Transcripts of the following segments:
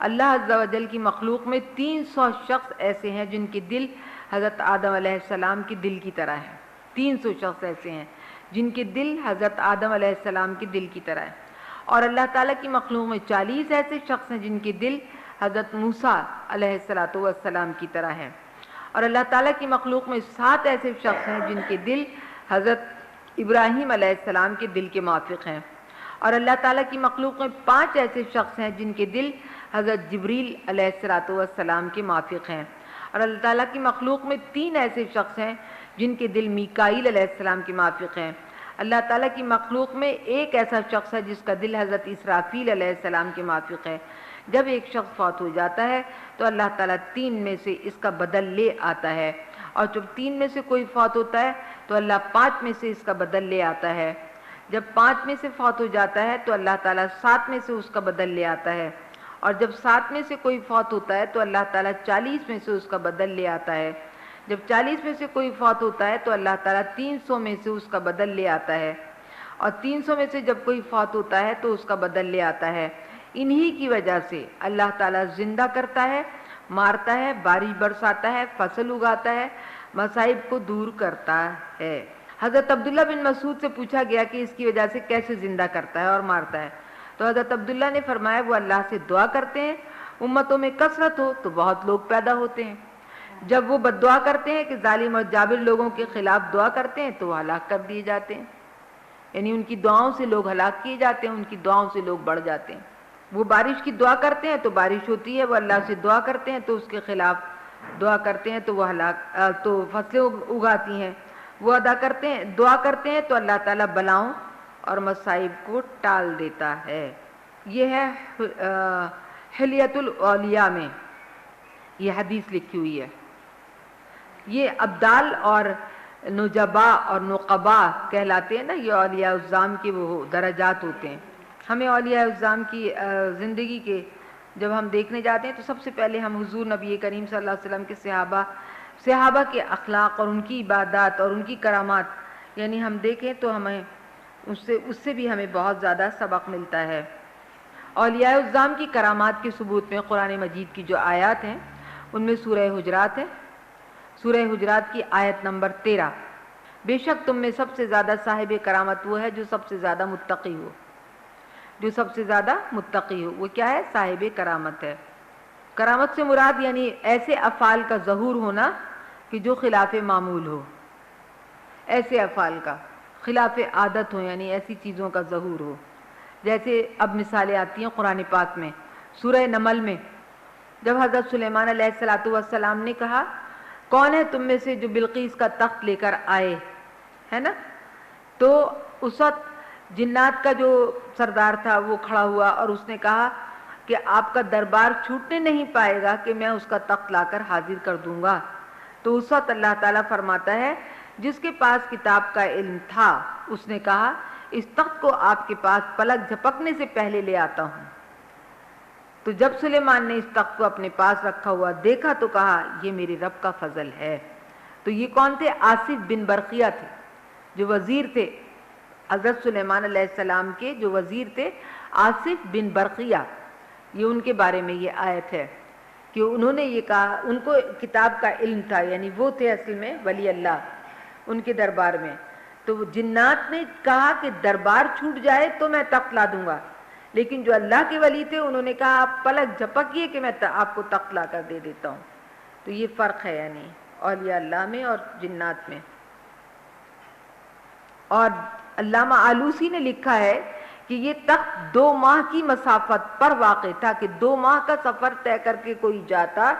اللہ عز و جل کی مخلوق میں 300 شخص ایسے ہیں جن کے دل حضرت آدم علیہ السلام کے دل کی طرح ہیں. 300 شخص ایسے ہیں جن کے دل حضرت آدم علیہ السلام کے دل کی طرح ہیں. اور اللہ تعالیٰ کی مخلوق میں 40 ایسے شخص ہیں جن کے دل حضرت موسیٰ علیہ السلام کی طرح ہیں. اور اللہ تعالیٰ کی مخلوق میں 7 ایسے شخص ہیں جن کے دل حضرت ابراہیم علیہ السلام کے دل کے موافق ہیں. اور اللہ تعالیٰ کی مخلوق میں 5 ایسے شخص ہیں جن کے دل حضرت جبریل علیہ السلام کے موافق ہیں. اور اللہ تعالیٰ کی مخلوق میں 3 ایسے شخص ہیں جن کے دل میکائیل علیہ السلام کے موافق ہیں. اللہ تعالیٰ کی مخلوق میں 1 ایسا شخص ہے جس کا دل حضرت اسرافیل علیہ السلام کے موافق ہے. جب ایک شخص فوت ہو جاتا ہے تو اللہ تعالیٰ 3 میں سے اس کا بدل لے آتا ہے. اور جب 3 میں سے کوئی فوت ہوتا ہے تو اللہ 5 میں سے اس کا بدل لے آتا ہے. جب 5 میں سے فوت ہو جاتا ہے تو اللہ تعالیٰ 7 میں سے اس کا بدل لے آتا ہے. اور جب 7 میں سے کوئی فوت ہوتا ہے تو اللہ تعالیٰ 40 میں سے اس کا بدل لے آتا ہے. جب 40 میں سے کوئی فوت ہوتا ہے تو اللہ تعالیٰ 300 میں سے اس کا بدل لے آتا ہے. اور 300 میں سے جب کوئی فوت ہوتا ہے تو اس کا بدل لے آتا ہے. انہی کی وجہ سے اللہ تعالیٰ زندہ کرتا ہے, مارتا ہے, بارش برساتا ہے, فصل اگاتا ہے, مصائب کو دور کرتا ہے. حضرت عبداللہ بن مسعود سے پوچھا گیا کہ اس کی وجہ سے کیسے زندہ کرتا ہے اور مارتا ہے, تو حضرت عبداللہ نے فرمایا وہ اللہ سے دعا کرتے ہیں, امتوں میں کثرت ہو تو بہت لوگ پیدا ہوتے ہیں. جب وہ بد دعا کرتے ہیں کہ ظالم اور جابر لوگوں کے خلاف دعا کرتے ہیں تو وہ ہلاک کر دیے جاتے ہیں. یعنی ان کی دعاؤں سے لوگ ہلاک کیے جاتے ہیں, ان کی دعاؤں سے لوگ بڑھ جاتے ہیں. وہ بارش کی دعا کرتے ہیں تو بارش ہوتی ہے, وہ اللہ سے دعا کرتے ہیں تو اس کے خلاف دعا کرتے ہیں تو وہ تو فصلیں اگاتی ہیں. وہ ادا کرتے ہیں, دعا کرتے ہیں تو اللہ تعالیٰ بلاؤں اور مصائب کو ٹال دیتا ہے. یہ ہے حلیت الاولیاء میں یہ حدیث لکھی ہوئی ہے. یہ ابدال اور نجبا اور نقبا کہلاتے ہیں نا, یہ اولیاء الظام کے وہ درجات ہوتے ہیں. ہمیں اولیاء الظام کی زندگی کے جب ہم دیکھنے جاتے ہیں تو سب سے پہلے ہم حضور نبی کریم صلی اللہ علیہ وسلم کے صحابہ کے اخلاق اور ان کی عبادات اور ان کی کرامات یعنی ہم دیکھیں تو ہمیں اس سے بھی ہمیں بہت زیادہ سبق ملتا ہے. اولیاء الظام کی کرامات کے ثبوت میں قرآن مجید کی جو آیات ہیں ان میں سورہ حجرات ہے. سورہ حجرات کی آیت نمبر 13, بے شک تم میں سب سے زیادہ صاحب کرامت وہ ہے جو سب سے زیادہ متقی ہو. جو سب سے زیادہ متقی ہو وہ کیا ہے؟ صاحب کرامت ہے. کرامت سے مراد یعنی ایسے افعال کا ظہور ہونا کہ جو خلاف معمول ہو, ایسے افعال کا خلاف عادت ہو, یعنی ایسی چیزوں کا ظہور ہو. جیسے اب مثالیں آتی ہیں قرآن پاک میں. سورہ نمل میں جب حضرت سلیمان علیہ السلام نے کہا کون ہے تم میں سے جو بلقیس کا تخت لے کر آئے, ہے نا, تو اس وقت جنات کا جو سردار تھا وہ کھڑا ہوا اور اس نے کہا کہ آپ کا دربار چھوٹنے نہیں پائے گا کہ میں اس کا تخت لا کر حاضر کر دوں گا. تو اس وقت اللہ تعالیٰ فرماتا ہے جس کے پاس کتاب کا علم تھا اس نے کہا اس تخت کو آپ کے پاس پلک جھپکنے سے پہلے لے آتا ہوں. تو جب سلیمان نے اس تخت کو اپنے پاس رکھا ہوا دیکھا تو کہا یہ میرے رب کا فضل ہے. تو یہ کون تھے؟ آصف بن برقیہ تھے جو وزیر تھے حضرت سلیمان علیہ السلام کے, جو وزیر تھے آصف بن برقیہ. یہ ان کے بارے میں یہ آیت ہے کہ انہوں نے یہ کہا, ان کو کتاب کا علم تھا, یعنی وہ تھے اصل میں ولی اللہ ان کے دربار میں. تو جنات نے کہا کہ دربار چھوٹ جائے تو میں تخت لا دوں گا, لیکن جو اللہ کے ولی تھے انہوں نے کہا آپ پلک جھپکیے کہ میں آپ کو تخت لا کر دے دیتا ہوں. تو یہ فرق ہے یعنی اولیاء اللہ میں اور جنات میں. اور علامہ آلوسی نے لکھا ہے کہ یہ تخت 2 ماہ کی مسافت پر واقع تھا, کہ 2 ماہ کا سفر طے کر کے کوئی جاتا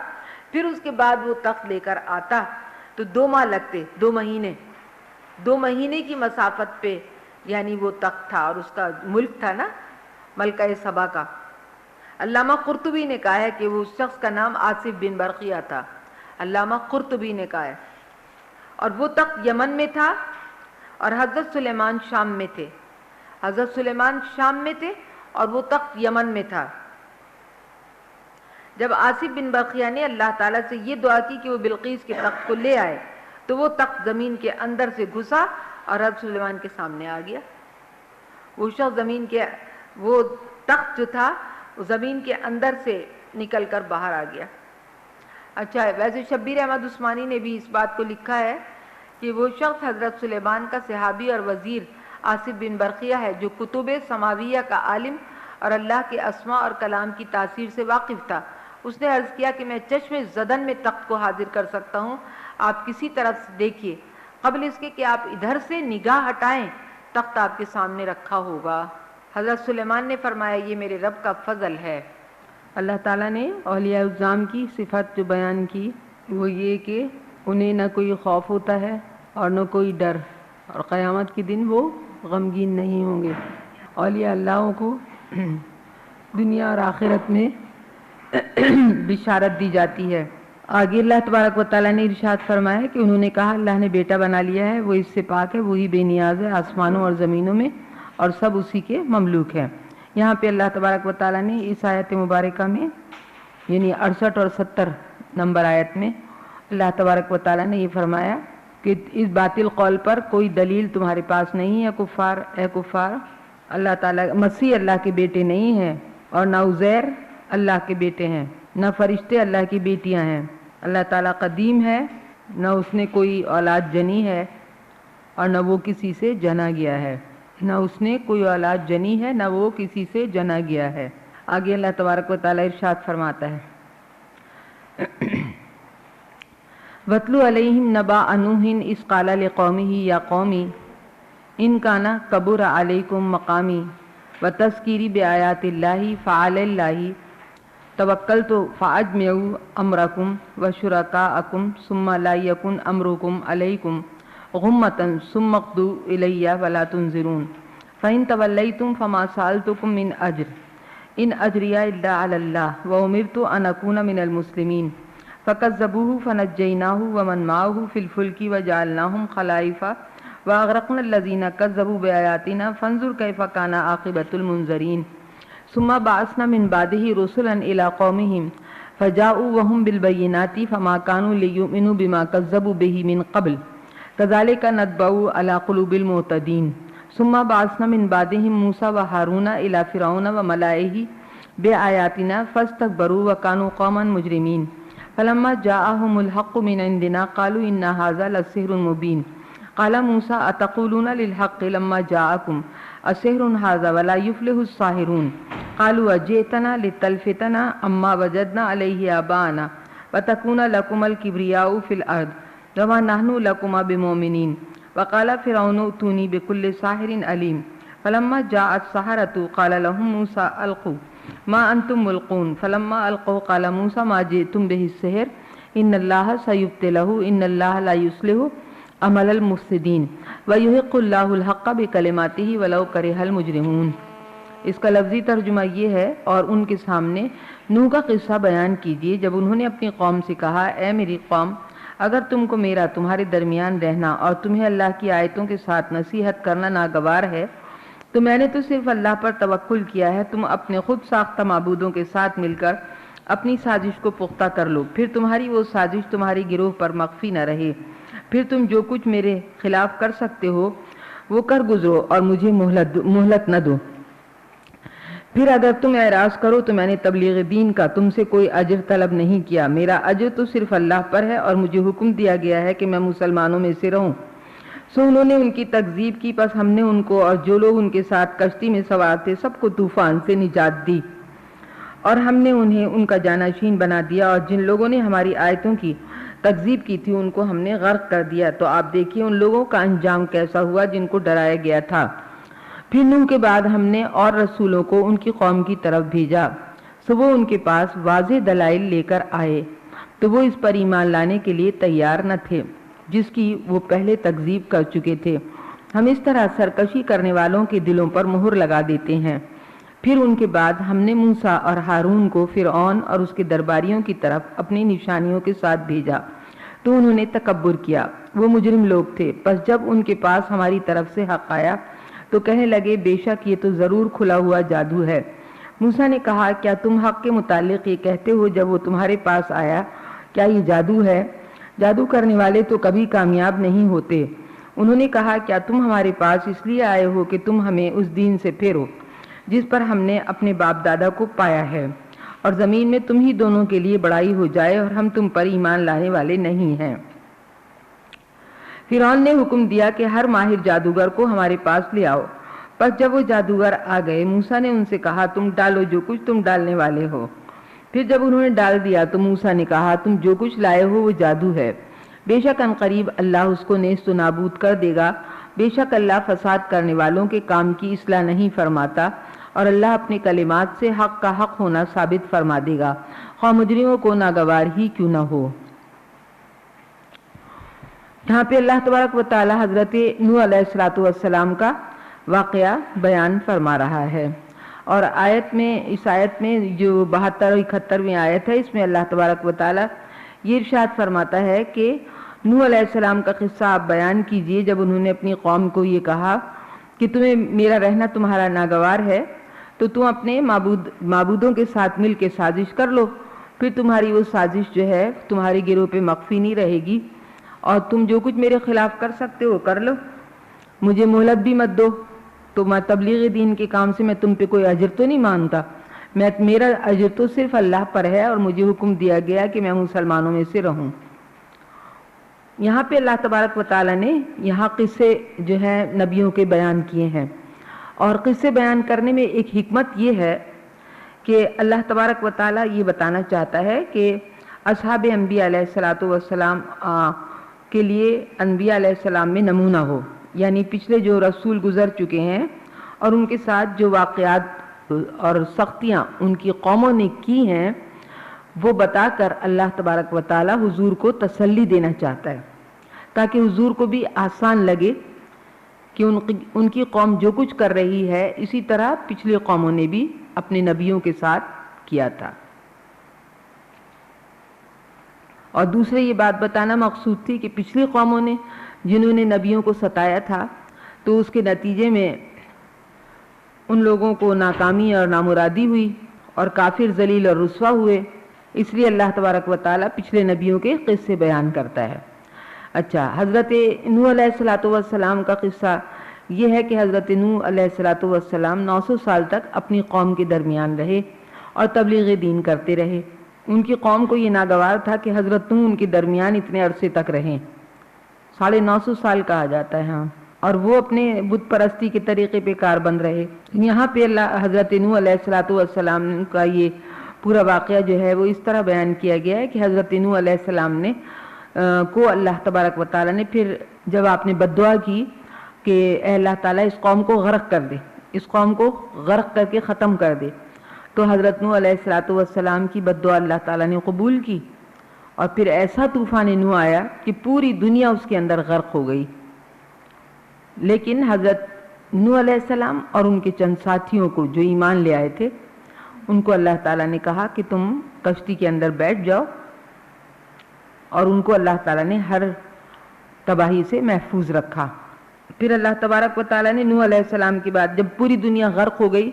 پھر اس کے بعد وہ تخت لے کر آتا تو 2 ماہ لگتے, 2 مہینے, 2 مہینے کی مسافت پہ یعنی وہ تخت تھا. اور اس کا ملک تھا نا ملکہ سبا کا. علامہ قرطبی نے کہا ہے کہ وہ اس شخص کا نام آصف بن برقیہ تھا. علامہ قرطبی نے کہا ہے. اور وہ تخت یمن میں تھا اور حضرت سلیمان شام میں تھے. حضرت سلیمان شام میں تھے اور وہ تخت یمن میں تھا. جب آصف بن برقیہ نے اللہ تعالیٰ سے یہ دعا کی کہ وہ بلقیس کے تخت کو لے آئے تو وہ تخت زمین کے اندر سے گھسا اور حضرت سلیمان کے سامنے آ گیا. وہ شخص زمین کے وہ تخت جو تھا وہ زمین کے اندر سے نکل کر باہر آ گیا۔ اچھا ہے، ویسے شبیر احمد عثمانی نے بھی اس بات کو لکھا ہے کہ وہ شخص حضرت سلیمان کا صحابی اور وزیر آصف بن برقیہ ہے جو کتب سماویہ کا عالم اور اللہ کے اسماء اور کلام کی تاثیر سے واقف تھا۔ اس نے عرض کیا کہ میں چشم زدن میں تخت کو حاضر کر سکتا ہوں، آپ کسی طرف دیکھیے، قبل اس کے کہ آپ ادھر سے نگاہ ہٹائیں تخت آپ کے سامنے رکھا ہوگا۔ حضرت سلیمان نے فرمایا یہ میرے رب کا فضل ہے۔ اللہ تعالیٰ نے اولیاء الزام کی صفت جو بیان کی وہ یہ کہ انہیں نہ کوئی خوف ہوتا ہے اور نہ کوئی ڈر، اور قیامت کے دن وہ غمگین نہیں ہوں گے۔ اولیاء اللہ کو دنیا اور آخرت میں بشارت دی جاتی ہے۔ آگے اللہ تبارک و تعالیٰ نے ارشاد فرمایا کہ انہوں نے کہا اللہ نے بیٹا بنا لیا ہے، وہ اس سے پاک ہے، وہی بے نیاز ہے آسمانوں اور زمینوں میں، اور سب اسی کے مملوک ہیں۔ یہاں پہ اللہ تبارک و تعالیٰ نے اس آیت مبارکہ میں یعنی 68 اور 70 نمبر آیت میں اللہ تبارک و تعالیٰ نے یہ فرمایا کہ اس باطل قول پر کوئی دلیل تمہارے پاس نہیں ہے کفار، اے کفار، اللہ تعالیٰ مسیح اللہ کے بیٹے نہیں ہیں، اور نہ عزیر اللہ کے بیٹے ہیں، نہ فرشتے اللہ کی بیٹیاں ہیں۔ اللہ تعالیٰ قدیم ہے، نہ اس نے کوئی اولاد جنی ہے اور نہ وہ کسی سے جنا گیا ہے، نہ اس نے کوئی اولاد جنی ہے، نہ وہ کسی سے جنا گیا ہے۔ آگے اللہ تبارک و تعالیٰ ارشاد فرماتا ہے وَاتْلُ عَلَيْهِمْ نَبَأَ نُوحٍ إِذْ قَالَ لِقَوْمِهِ يَا قَوْمِ إِنْ كَانَ كَبُرَ عَلَيْكُمْ مَقَامِي وَتَذْكِيرِي بِآيَاتِ اللَّهِ فَعَلَى اللَّهِ توکلت فاجمعوا امرکم وشرکاءکم ثم لا یکن امرکم علیکم غمۃ ثم اقضوا الی ولا تنظرون فإن تولیتم فما سألتکم من اجر ان اجری الا علی اللہ وامرت ان اکون من المسلمین فکذبوه فنجیناہ ومن معه فی الفلک وجعلناہم خلائف واغرقنا الذین کذبوا بآیاتنا فانظر کیف کان عاقبۃ المنذرین ثم بعثنا من بعده رسلا الى قومهم فجاءوا وهم بالبينات فما كانوا ليؤمنوا بما كذبوا به من قبل كذلك نطبع على قلوب المعتدين ثم بعثنا من بعدهم موسى وهارون الى فرعون وملئه بآياتنا فاستكبروا وكانوا قوما مجرمين فلما جاءهم الحق من عندنا قالوا ان هذا لسحر مبين قال موسى اتقولون للحق لما جاءكم اسحر هذا ولا يفلح الساحرون قالوا اجئتنا لتلفتنا اما وجدنا عليه آباءنا وتكون لكم الكبرياء في الارض وما نحن لكما بمؤمنين وقال فرعون ائتوني بكل ساحر عليم فلما جاء السحرة قال لهم موسى القوا ما انتم ملقون فلما القوا قال موسى ما جئتم به السحر ان الله سيبطله ان الله لا يصلح عمل المفسدين ويحق الله الحق بكلماته ولو كره المجرمون۔ اس کا لفظی ترجمہ یہ ہے اور ان کے سامنے نوح کا قصہ بیان کیجیے جب انہوں نے اپنی قوم سے کہا اے میری قوم اگر تم کو میرا تمہارے درمیان رہنا اور تمہیں اللہ کی آیتوں کے ساتھ نصیحت کرنا ناگوار ہے تو میں نے تو صرف اللہ پر توکل کیا ہے، تم اپنے خود ساختہ معبودوں کے ساتھ مل کر اپنی سازش کو پختہ کر لو، پھر تمہاری وہ سازش تمہاری گروہ پر مخفی نہ رہے، پھر تم جو کچھ میرے خلاف کر سکتے ہو وہ کر گزرو اور مجھے مہلت نہ دو، پھر اگر تم اعراض کرو تو میں نے تبلیغ دین کا تم سے کوئی اجر طلب نہیں کیا، میرا اجر تو صرف اللہ پر ہے اور مجھے حکم دیا گیا ہے کہ میں مسلمانوں میں سے رہوں۔ سو انہوں نے ان کی تکذیب کی، پس ہم نے ان کو اور جو لوگ ان کے ساتھ کشتی میں سوار تھے سب کو طوفان سے نجات دی، اور ہم نے انہیں ان کا جانشین بنا دیا، اور جن لوگوں نے ہماری آیتوں کی تکذیب کی تھی ان کو ہم نے غرق کر دیا۔ تو آپ دیکھیے ان لوگوں کا انجام کیسا ہوا جن کو ڈرایا گیا تھا۔ پھر نوح کے بعد ہم نے اور رسولوں کو ان کی قوم کی طرف بھیجا، سو وہ ان کے پاس واضح دلائل لے کر آئے تو وہ اس پر ایمان لانے کے لیے تیار نہ تھے جس کی وہ پہلے تکذیب کر چکے تھے۔ ہم اس طرح سرکشی کرنے والوں کے دلوں پر مہر لگا دیتے ہیں۔ پھر ان کے بعد ہم نے موسیٰ اور ہارون کو فرعون اور اس کے درباریوں کی طرف اپنی نشانیوں کے ساتھ بھیجا تو انہوں نے تکبر کیا، وہ مجرم لوگ تھے۔ پس جب ان کے پاس ہماری طرف سے حق آیا تو کہنے لگے بے شک یہ تو ضرور کھلا ہوا جادو ہے۔ موسیٰ نے کہا کیا تم حق کے متعلق یہ کہتے ہو جب وہ تمہارے پاس آیا کیا یہ جادو ہے؟ جادو کرنے والے تو کبھی کامیاب نہیں ہوتے۔ انہوں نے کہا کیا تم ہمارے پاس اس لیے آئے ہو کہ تم ہمیں اس دین سے پھیرو جس پر ہم نے اپنے باپ دادا کو پایا ہے اور زمین میں تم ہی دونوں کے لیے بڑائی ہو جائے اور ہم تم پر ایمان لانے والے نہیں ہیں۔ فرعون نے حکم دیا کہ ہر ماہر جادوگر کو ہمارے پاس لے آؤ۔ پس جب وہ جادوگر آ گئے موسیٰ نے ان سے کہا تم ڈالو جو کچھ تم ڈالنے والے ہو۔ پھر جب انہوں نے ڈال دیا تو موسیٰ نے کہا تم جو کچھ لائے ہو وہ جادو ہے، بے شک عنقریب اللہ اس کو نیست و نابود کر دے گا، بے شک اللہ فساد کرنے والوں کے کام کی اصلاح نہیں فرماتا، اور اللہ اپنے کلمات سے حق کا حق ہونا ثابت فرما دے گا، خواہ مجرموں کو ناگوار ہی کیوں نہ ہو۔ یہاں پہ اللہ تبارک و تعالی حضرت نوح علیہ السلام کا واقعہ بیان فرما رہا ہے، اور اس آیت میں جو 72 اور 71ویں آیت ہے، اس میں اللہ تبارک و تعالی یہ ارشاد فرماتا ہے کہ نوح علیہ السلام کا قصہ آپ بیان کیجئے جب انہوں نے اپنی قوم کو یہ کہا کہ تمہیں میرا رہنا تمہارا ناگوار ہے تو تم اپنے معبودوں کے ساتھ مل کے سازش کر لو، پھر تمہاری وہ سازش جو ہے تمہارے گروہ پہ مخفی نہیں رہے گی، اور تم جو کچھ میرے خلاف کر سکتے ہو کر لو، مجھے مہلت بھی مت دو۔ تو میں تبلیغ دین کے کام سے میں تم پہ کوئی اجر تو نہیں مانتا، میرا اجر تو صرف اللہ پر ہے، اور مجھے حکم دیا گیا کہ میں مسلمانوں میں سے رہوں۔ یہاں پہ اللہ تبارک و تعالیٰ نے یہاں قصے جو ہیں نبیوں کے بیان کیے ہیں، اور قصے بیان کرنے میں ایک حکمت یہ ہے کہ اللہ تبارک و تعالیٰ یہ بتانا چاہتا ہے کہ اصحاب انبیاء علیہ السلام کے لیے انبیاء علیہ السلام میں نمونہ ہو، یعنی پچھلے جو رسول گزر چکے ہیں اور ان کے ساتھ جو واقعات اور سختیاں ان کی قوموں نے کی ہیں وہ بتا کر اللہ تبارک و تعالی حضور کو تسلی دینا چاہتا ہے، تاکہ حضور کو بھی آسان لگے کہ ان کی قوم جو کچھ کر رہی ہے اسی طرح پچھلی قوموں نے بھی اپنے نبیوں کے ساتھ کیا تھا۔ اور دوسرے یہ بات بتانا مقصود تھی کہ پچھلی قوموں نے جنہوں نے نبیوں کو ستایا تھا تو اس کے نتیجے میں ان لوگوں کو ناکامی اور نامرادی ہوئی اور کافر ذلیل اور رسوا ہوئے، اس لیے اللہ تبارک و تعالیٰ پچھلے نبیوں کے قصے بیان کرتا ہے۔ اچھا، حضرت نوح علیہ السلام کا قصہ یہ ہے کہ حضرت نوح علیہ السلام 900 سال تک اپنی قوم کے درمیان رہے اور تبلیغ دین کرتے رہے۔ ان کی قوم کو یہ ناگوار تھا کہ حضرت نوح ان کے درمیان اتنے عرصے تک رہیں، 950 سال کہا جاتا ہے، ہاں، اور وہ اپنے بت پرستی کے طریقے پہ کاربند رہے۔ یہاں پہ حضرت نوح علیہ السلام کا یہ پورا واقعہ جو ہے وہ اس طرح بیان کیا گیا ہے کہ حضرت نوح علیہ السلام نے کو اللہ تبارک و تعالیٰ نے پھر جب آپ نے بد دعا کی کہ اے اللہ تعالیٰ اس قوم کو غرق کر دے، اس قوم کو غرق کر کے ختم کر دے، تو حضرت نوح علیہ السلام کی بد دعا اللہ تعالیٰ نے قبول کی، اور پھر ایسا طوفان نوح آیا کہ پوری دنیا اس کے اندر غرق ہو گئی۔ لیکن حضرت نوح علیہ السلام اور ان کے چند ساتھیوں کو جو ایمان لے آئے تھے ان کو اللہ تعالیٰ نے کہا کہ تم کشتی کے اندر بیٹھ جاؤ، اور ان کو اللہ تعالیٰ نے ہر تباہی سے محفوظ رکھا۔ پھر اللہ تبارک و تعالیٰ نے نوح علیہ السلام کے بعد جب پوری دنیا غرق ہو گئی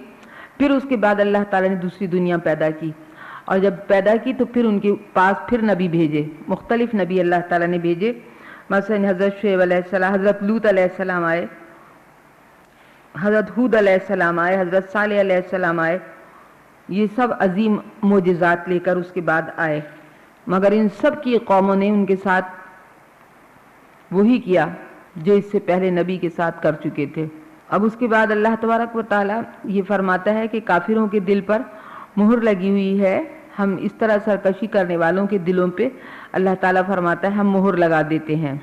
پھر اس کے بعد اللہ تعالیٰ نے دوسری دنیا پیدا کی، اور جب پیدا کی تو پھر ان کے پاس پھر نبی بھیجے، مختلف نبی اللہ تعالیٰ نے بھیجے، مثلا حضرت شعیب علیہ السلام، حضرت لوط علیہ السلام آئے، حضرت ہود علیہ السلام آئے، حضرت صالح علیہ السلام آئے، یہ سب عظیم معجزات لے کر اس کے بعد آئے، مگر ان سب کی قوموں نے ان کے ساتھ وہی کیا جو اس سے پہلے نبی کے ساتھ کر چکے تھے۔ اب اس کے بعد اللہ تبارک و تعالیٰ یہ فرماتا ہے کہ کافروں کے دل پر مہر لگی ہوئی ہے، ہم اس طرح سرکشی کرنے والوں کے دلوں پہ اللہ تعالیٰ فرماتا ہے ہم مہر لگا دیتے ہیں،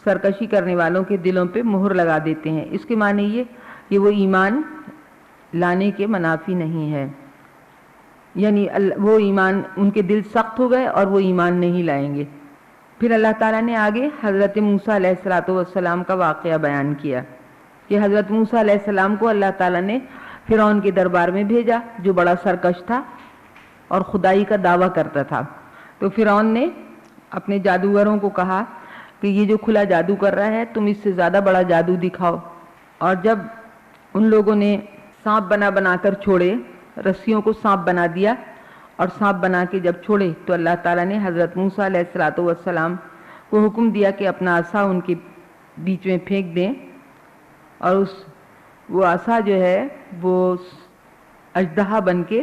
سرکشی کرنے والوں کے دلوں پہ مہر لگا دیتے ہیں۔ اس کے معنی یہ کہ وہ ایمان لانے کے منافی نہیں ہے، یعنی وہ ایمان ان کے دل سخت ہو گئے اور وہ ایمان نہیں لائیں گے۔ پھر اللہ تعالیٰ نے آگے حضرت موسیٰ علیہ السلام کا واقعہ بیان کیا کہ حضرت موسیٰ علیہ السلام کو اللہ تعالیٰ نے فرعون کے دربار میں بھیجا جو بڑا سرکش تھا اور خدائی کا دعویٰ کرتا تھا۔ تو فرعون نے اپنے جادوگروں کو کہا کہ یہ جو کھلا جادو کر رہا ہے تم اس سے زیادہ بڑا جادو دکھاؤ، اور جب ان لوگوں نے سانپ بنا کر چھوڑے، رسیوں کو سانپ بنا دیا اور سانپ بنا کے جب چھوڑے تو اللہ تعالیٰ نے حضرت موسیٰ علیہ السلام کو حکم دیا کہ اپنا عصا ان کے بیچ میں پھینک دیں، اور وہ عصا جو ہے وہ اژدہا بن کے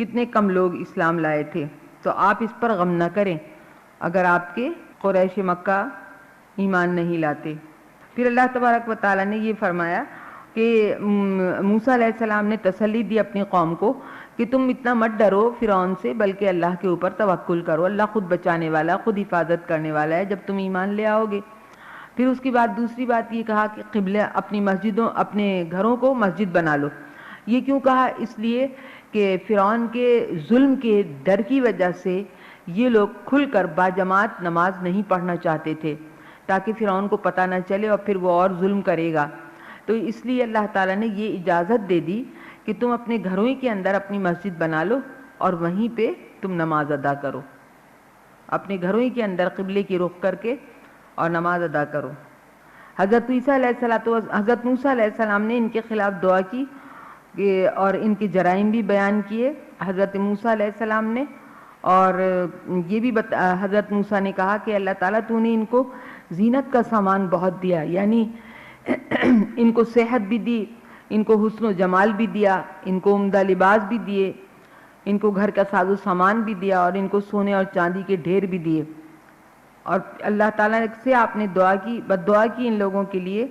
کتنے کم لوگ اسلام لائے تھے. تو آپ اس پر غم نہ کریں اگر آپ کے قریش مکہ ایمان نہیں لاتے. پھر اللہ تبارک و تعالیٰ نے یہ فرمایا کہ موسیٰ علیہ السلام نے تسلی دی اپنی قوم کو کہ تم اتنا مت ڈرو فرعون سے، بلکہ اللہ کے اوپر توکل کرو، اللہ خود بچانے والا، خود حفاظت کرنے والا ہے جب تم ایمان لے آؤ گے. پھر اس کے بعد دوسری بات یہ کہا کہ قبلہ اپنی مسجدوں، اپنے گھروں کو مسجد بنا لو. یہ کیوں کہا؟ اس لیے کہ فرعون کے ظلم کے ڈر کی وجہ سے یہ لوگ کھل کر باجماعت نماز نہیں پڑھنا چاہتے تھے تاکہ فرعون کو پتہ نہ چلے اور پھر وہ اور ظلم کرے گا. تو اس لیے اللہ تعالیٰ نے یہ اجازت دے دی کہ تم اپنے گھروں ہی کے اندر اپنی مسجد بنا لو اور وہیں پہ تم نماز ادا کرو، اپنے گھروں ہی کے اندر قبلے کی رخ کر کے اور نماز ادا کرو. حضرت موسیٰ علیہ السلام نے ان کے خلاف دعا کی اور ان کے جرائم بھی بیان کیے حضرت موسیٰ علیہ السلام نے. اور یہ بھی حضرت موسیٰ نے کہا کہ اللہ تعالیٰ تو نے ان کو زینت کا سامان بہت دیا، یعنی ان کو صحت بھی دی، ان کو حسن و جمال بھی دیا، ان کو عمدہ لباس بھی دیے، ان کو گھر کا ساز و سامان بھی دیا اور ان کو سونے اور چاندی کے ڈھیر بھی دیے. اور اللہ تعالیٰ سے آپ نے بد دعا کی ان لوگوں کے لیے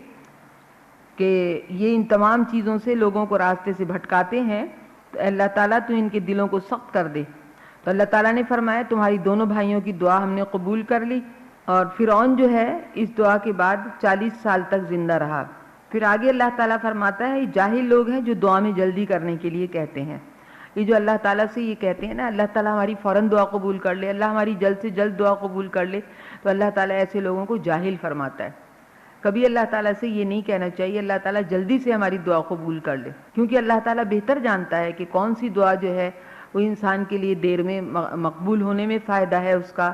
کہ یہ ان تمام چیزوں سے لوگوں کو راستے سے بھٹکاتے ہیں، تو اللہ تعالیٰ تو ان کے دلوں کو سخت کر دے. تو اللہ تعالیٰ نے فرمایا تمہاری دونوں بھائیوں کی دعا ہم نے قبول کر لی. اور فرعون جو ہے اس دعا کے بعد 40 سال تک زندہ رہا. پھر آگے اللہ تعالیٰ فرماتا ہے یہ جاہل لوگ ہیں جو دعا میں جلدی کرنے کے لیے کہتے ہیں. یہ جو اللہ تعالیٰ سے یہ کہتے ہیں نا اللہ تعالیٰ ہماری فوراً دعا قبول کر لے، اللہ ہماری جلد سے جلد دعا قبول کر لے، تو اللہ تعالیٰ ایسے لوگوں کو جاہل فرماتا ہے. کبھی اللہ تعالیٰ سے یہ نہیں کہنا چاہیے اللہ تعالیٰ جلدی سے ہماری دعا قبول کر لے، کیونکہ اللہ تعالیٰ بہتر جانتا ہے کہ کون سی دعا جو ہے وہ انسان کے لیے دیر میں مقبول ہونے میں فائدہ ہے اس کا،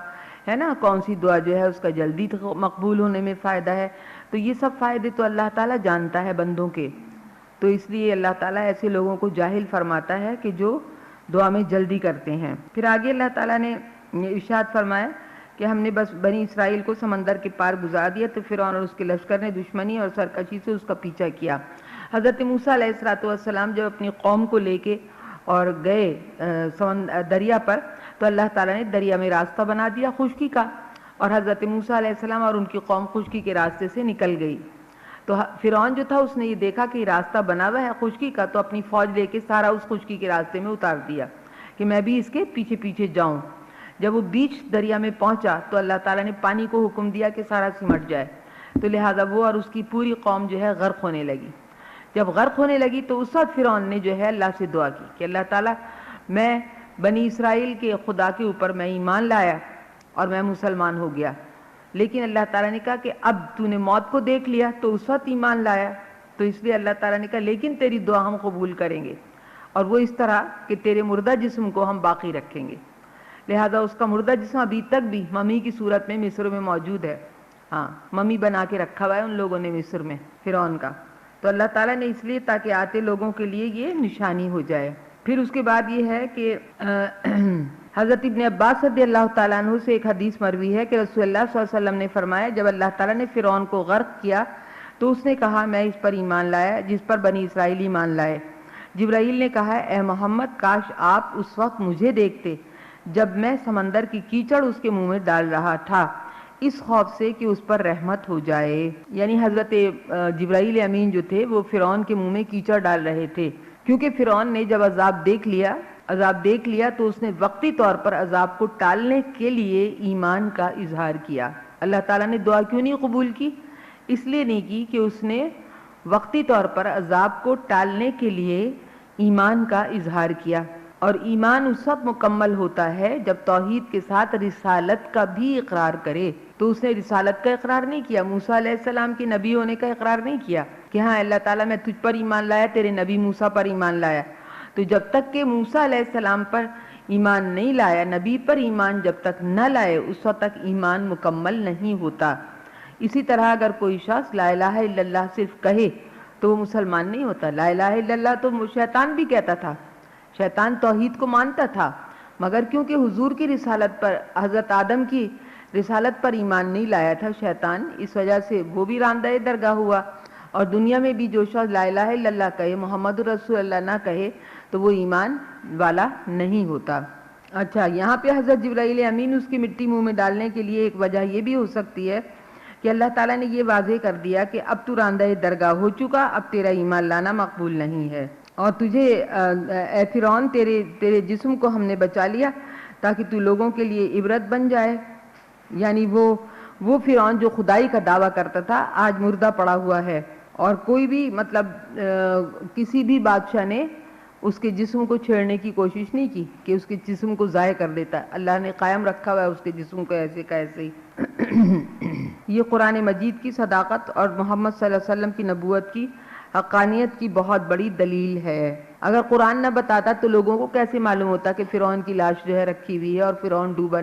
ہے نا، کون سی دعا جو ہے اس کا جلدی مقبول ہونے میں فائدہ ہے. تو یہ سب فائدے تو اللہ تعالیٰ جانتا ہے بندوں کے، تو اس لیے اللہ تعالیٰ ایسے لوگوں کو جاہل فرماتا ہے کہ جو دعا میں جلدی کرتے ہیں. پھر آگے اللہ تعالیٰ نے ارشاد فرمایا کہ ہم نے بس بنی اسرائیل کو سمندر کے پار گزار دیا تو فرعون اور اس کے لشکر نے دشمنی اور سرکشی سے اس کا پیچھا کیا. حضرت موسیٰ علیہ السلام جب اپنی قوم کو لے کے اور گئے دریا پر تو اللہ تعالیٰ نے دریا میں راستہ بنا دیا خشکی کا، اور حضرت موسیٰ علیہ السلام اور ان کی قوم خشکی کے راستے سے نکل گئی. تو فرعون جو تھا اس نے یہ دیکھا کہ راستہ بنا ہوا ہے خشکی کا، تو اپنی فوج لے کے سارا اس خشکی کے راستے میں اتار دیا کہ میں بھی اس کے پیچھے پیچھے جاؤں. جب وہ بیچ دریا میں پہنچا تو اللہ تعالیٰ نے پانی کو حکم دیا کہ سارا سمٹ جائے، تو لہٰذا وہ اور اس کی پوری قوم جو ہے غرق ہونے لگی. جب غرق ہونے لگی تو اس وقت فرعون نے جو ہے اللہ سے دعا کی کہ اللہ تعالیٰ میں بنی اسرائیل کے خدا کے اوپر میں ایمان لایا اور میں مسلمان ہو گیا، لیکن اللہ تعالیٰ نے کہا کہ اب تو نے موت کو دیکھ لیا تو اس وقت ایمان لایا، تو اس لیے اللہ تعالیٰ نے کہا لیکن تیری دعا ہم قبول کریں گے، اور وہ اس طرح کہ تیرے مردہ جسم کو ہم باقی رکھیں گے. لہذا اس کا مردہ جسم ابھی تک بھی ممی کی صورت میں مصر میں موجود ہے. ہاں، ممی بنا کے رکھا ہوا ہے ان لوگوں نے مصر میں فرعون کا. تو اللہ تعالیٰ نے اس لیے تاکہ آتے لوگوں کے لیے یہ نشانی ہو جائے. پھر اس کے بعد یہ ہے کہ حضرت ابن عباس رضی اللہ تعالیٰ عنہ سے ایک حدیث مروی ہے کہ رسول اللہ صلی اللہ علیہ وسلم نے فرمایا جب اللہ تعالیٰ نے فرعون کو غرق کیا تو اس نے کہا میں اس پر ایمان لایا جس پر بنی اسرائیل ایمان لائے. جبرائیل نے کہا اے محمد کاش آپ اس وقت مجھے دیکھتے جب میں سمندر کی کیچڑ اس کے منہ میں ڈال رہا تھا اس خوف سے کہ اس پر رحمت ہو جائے. یعنی حضرت جبرائیل امین جو تھے وہ فرعون کے منہ میں کیچڑ ڈال رہے تھے، کیونکہ فرعون نے جب عذاب دیکھ لیا تو اس نے وقتی طور پر عذاب کو ٹالنے کے لیے ایمان کا اظہار کیا. اللہ تعالیٰ نے دعا کیوں نہیں قبول کی؟ اس لیے نہیں کی کہ اس نے وقتی طور پر عذاب کو ٹالنے کے لیے ایمان کا اظہار کیا. اور ایمان اس وقت مکمل ہوتا ہے جب توحید کے ساتھ رسالت کا بھی اقرار کرے. تو اس نے رسالت کا اقرار نہیں کیا، موسیٰ علیہ السلام کے نبی ہونے کا اقرار نہیں کیا کہ ہاں اللہ تعالیٰ میں تجھ پر ایمان لایا، تیرے نبی موسیٰ پر ایمان لایا. تو جب تک کہ موسیٰ علیہ السلام پر ایمان نہیں لایا، نبی پر ایمان جب تک نہ لائے اس وقت تک ایمان مکمل نہیں ہوتا. اسی طرح اگر کوئی شخص لا الہ الا اللہ صرف کہے تو وہ مسلمان نہیں ہوتا. لا الہ الا اللہ تو شیطان بھی کہتا تھا، شیطان توحید کو مانتا تھا، مگر کیونکہ حضور کی رسالت پر، حضرت آدم کی رسالت پر ایمان نہیں لایا تھا شیطان، اس وجہ سے وہ بھی راندہ درگاہ ہوا. اور دنیا میں بھی جو شخص لا الہ الا اللہ کہے، محمد رسول اللہ نہ کہے، تو تو وہ ایمان والا نہیں ہوتا۔ اچھا، یہاں پہ حضرت جبرائیل امین اس کی مٹی منہ میں ڈالنے کے لیے ایک وجہ یہ بھی ہو سکتی ہے کہ اللہ تعالیٰ نے یہ واضح کر دیا کہ اب تو راندہ درگاہ ہو چکا، اب تیرا ایمان لانا مقبول نہیں ہے، اور تجھے اے فرعون تیرے جسم کو ہم نے بچا لیا تاکہ تو لوگوں کے لیے عبرت بن جائے۔ یعنی وہ فرعون جو خدائی کا دعویٰ کرتا تھا آج مردہ پڑا ہوا ہے، اور کوئی بھی مطلب کسی بھی بادشاہ نے اس کے جسم کو چھیڑنے کی کوشش نہیں کی کہ اس کے جسم کو ضائع کر دیتا ہے، اللہ نے قائم رکھا ہوا ہے اس کے جسم کو ایسے کا ایسے ہی۔ یہ قرآن مجید کی صداقت اور محمد صلی اللہ علیہ وسلم کی نبوت کی حقانیت کی بہت بڑی دلیل ہے۔ اگر قرآن نہ بتاتا تو لوگوں کو کیسے معلوم ہوتا کہ فرعون کی لاش جو ہے رکھی ہوئی ہے اور فرعون ڈوبا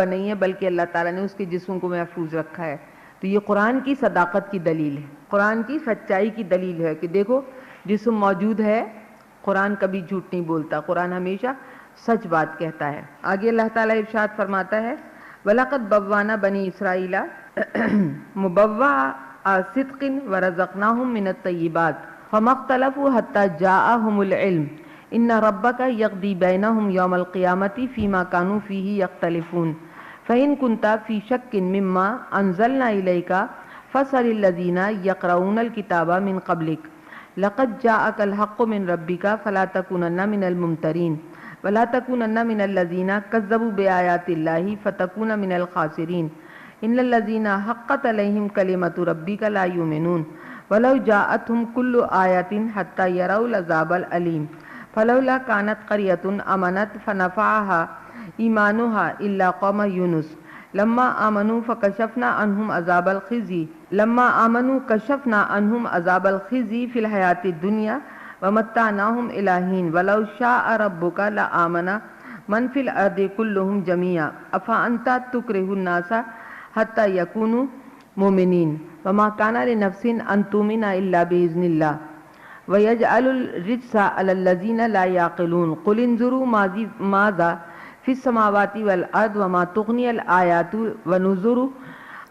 نہیں ہے، بلکہ اللہ تعالیٰ نے اس کے جسم کو محفوظ رکھا ہے۔ تو یہ قرآن کی صداقت کی دلیل ہے، قرآن کی سچائی کی دلیل ہے کہ دیکھو جسم موجود ہے، قرآن کبھی جھوٹ نہیں بولتا، قرآن ہمیشہ سچ بات کہتا ہے۔ آگے اللہ تعالیٰ ارشاد فرماتا ہے وَلَقَدْ بَوَّأْنَا بَنِي إِسْرَائِيلَ مُبَوَّعَ صِدْقٍ وَرَزَقْنَاهُم مِّنَ الطَّيِّبَاتِ فَمَا اخْتَلَفُوا حَتَّىٰ جَاءَهُمُ الْعِلْمُ إِنَّ رَبَّكَ يَقْضِي بَيْنَهُمْ يَوْمَ الْقِيَامَةِ فِيمَا كَانُوا فِيهِ يَخْتَلِفُونَ فَإِن كُنتَ فِي شَكٍّ مِّمَّا أَنزَلْنَا إِلَيْكَ فَاسْأَلِ الَّذِينَ يَقْرَؤُونَ الْكِتَابَ مِن قَبْلِكَ لَقَدْ جَاءَكَ الْحَقُّ مِن رَّبِّكَ فَلَا تَكُونَنَّ مِنَ الْمُمْتَرِينَ وَلَا تَكُونَنَّ مِنَ الَّذِينَ كَذَّبُوا بِآيَاتِ اللَّهِ فَتَكُونَ مِنَ الْخَاسِرِينَ إِنَّ الَّذِينَ حَقَّتْ عَلَيْهِمْ كَلِمَةُ رَبِّكَ لَا يُؤْمِنُونَ وَلَوْ جَاءَتْهُمْ كُلُّ آيَةٍ حَتَّىٰ يَرَوْا الْعَذَابَ الْأَلِيمَ فَلَوْلَا كَانَتْ قَرْيَةٌ آمَنَتْ فَنَفَعَهَا إِيمَانُهَا إِلَّا قَوْمَ يُونُسَ لَمَّا آمَنُوا كَشَفْنَا عَنْهُمْ عَذَابَ الْخِزْيِ فِي الْحَيَاةِ الدُّنْيَا وَمَتَّعْنَاهُمْ إِلَىٰ حِينٍ وَلَوْ شَاءَ رَبُّكَ لَآمَنَ مَنْ فِي الْأَرْضِ كُلُّهُمْ جَمِيعًا أَفَأَنْتَ تُكْرِهُ النَّاسَ حَتَّىٰ يَكُونُوا مُؤْمِنِينَ وَمَا كَانَ لِنَفْسٍ أَن تُؤْمِنَ إِلَّا بِإِذْنِ اللَّهِ وَيَجْعَلُ الرِّجْسَ عَلَى الَّذِينَ لَا يَعْقِلُونَ قُلِ انظُرُوا مَاذَا فِي السَّمَاوَاتِ وَالْأَرْضِ وَمَا تُغْنِي الْآيَاتُ وَالنُّذُرُ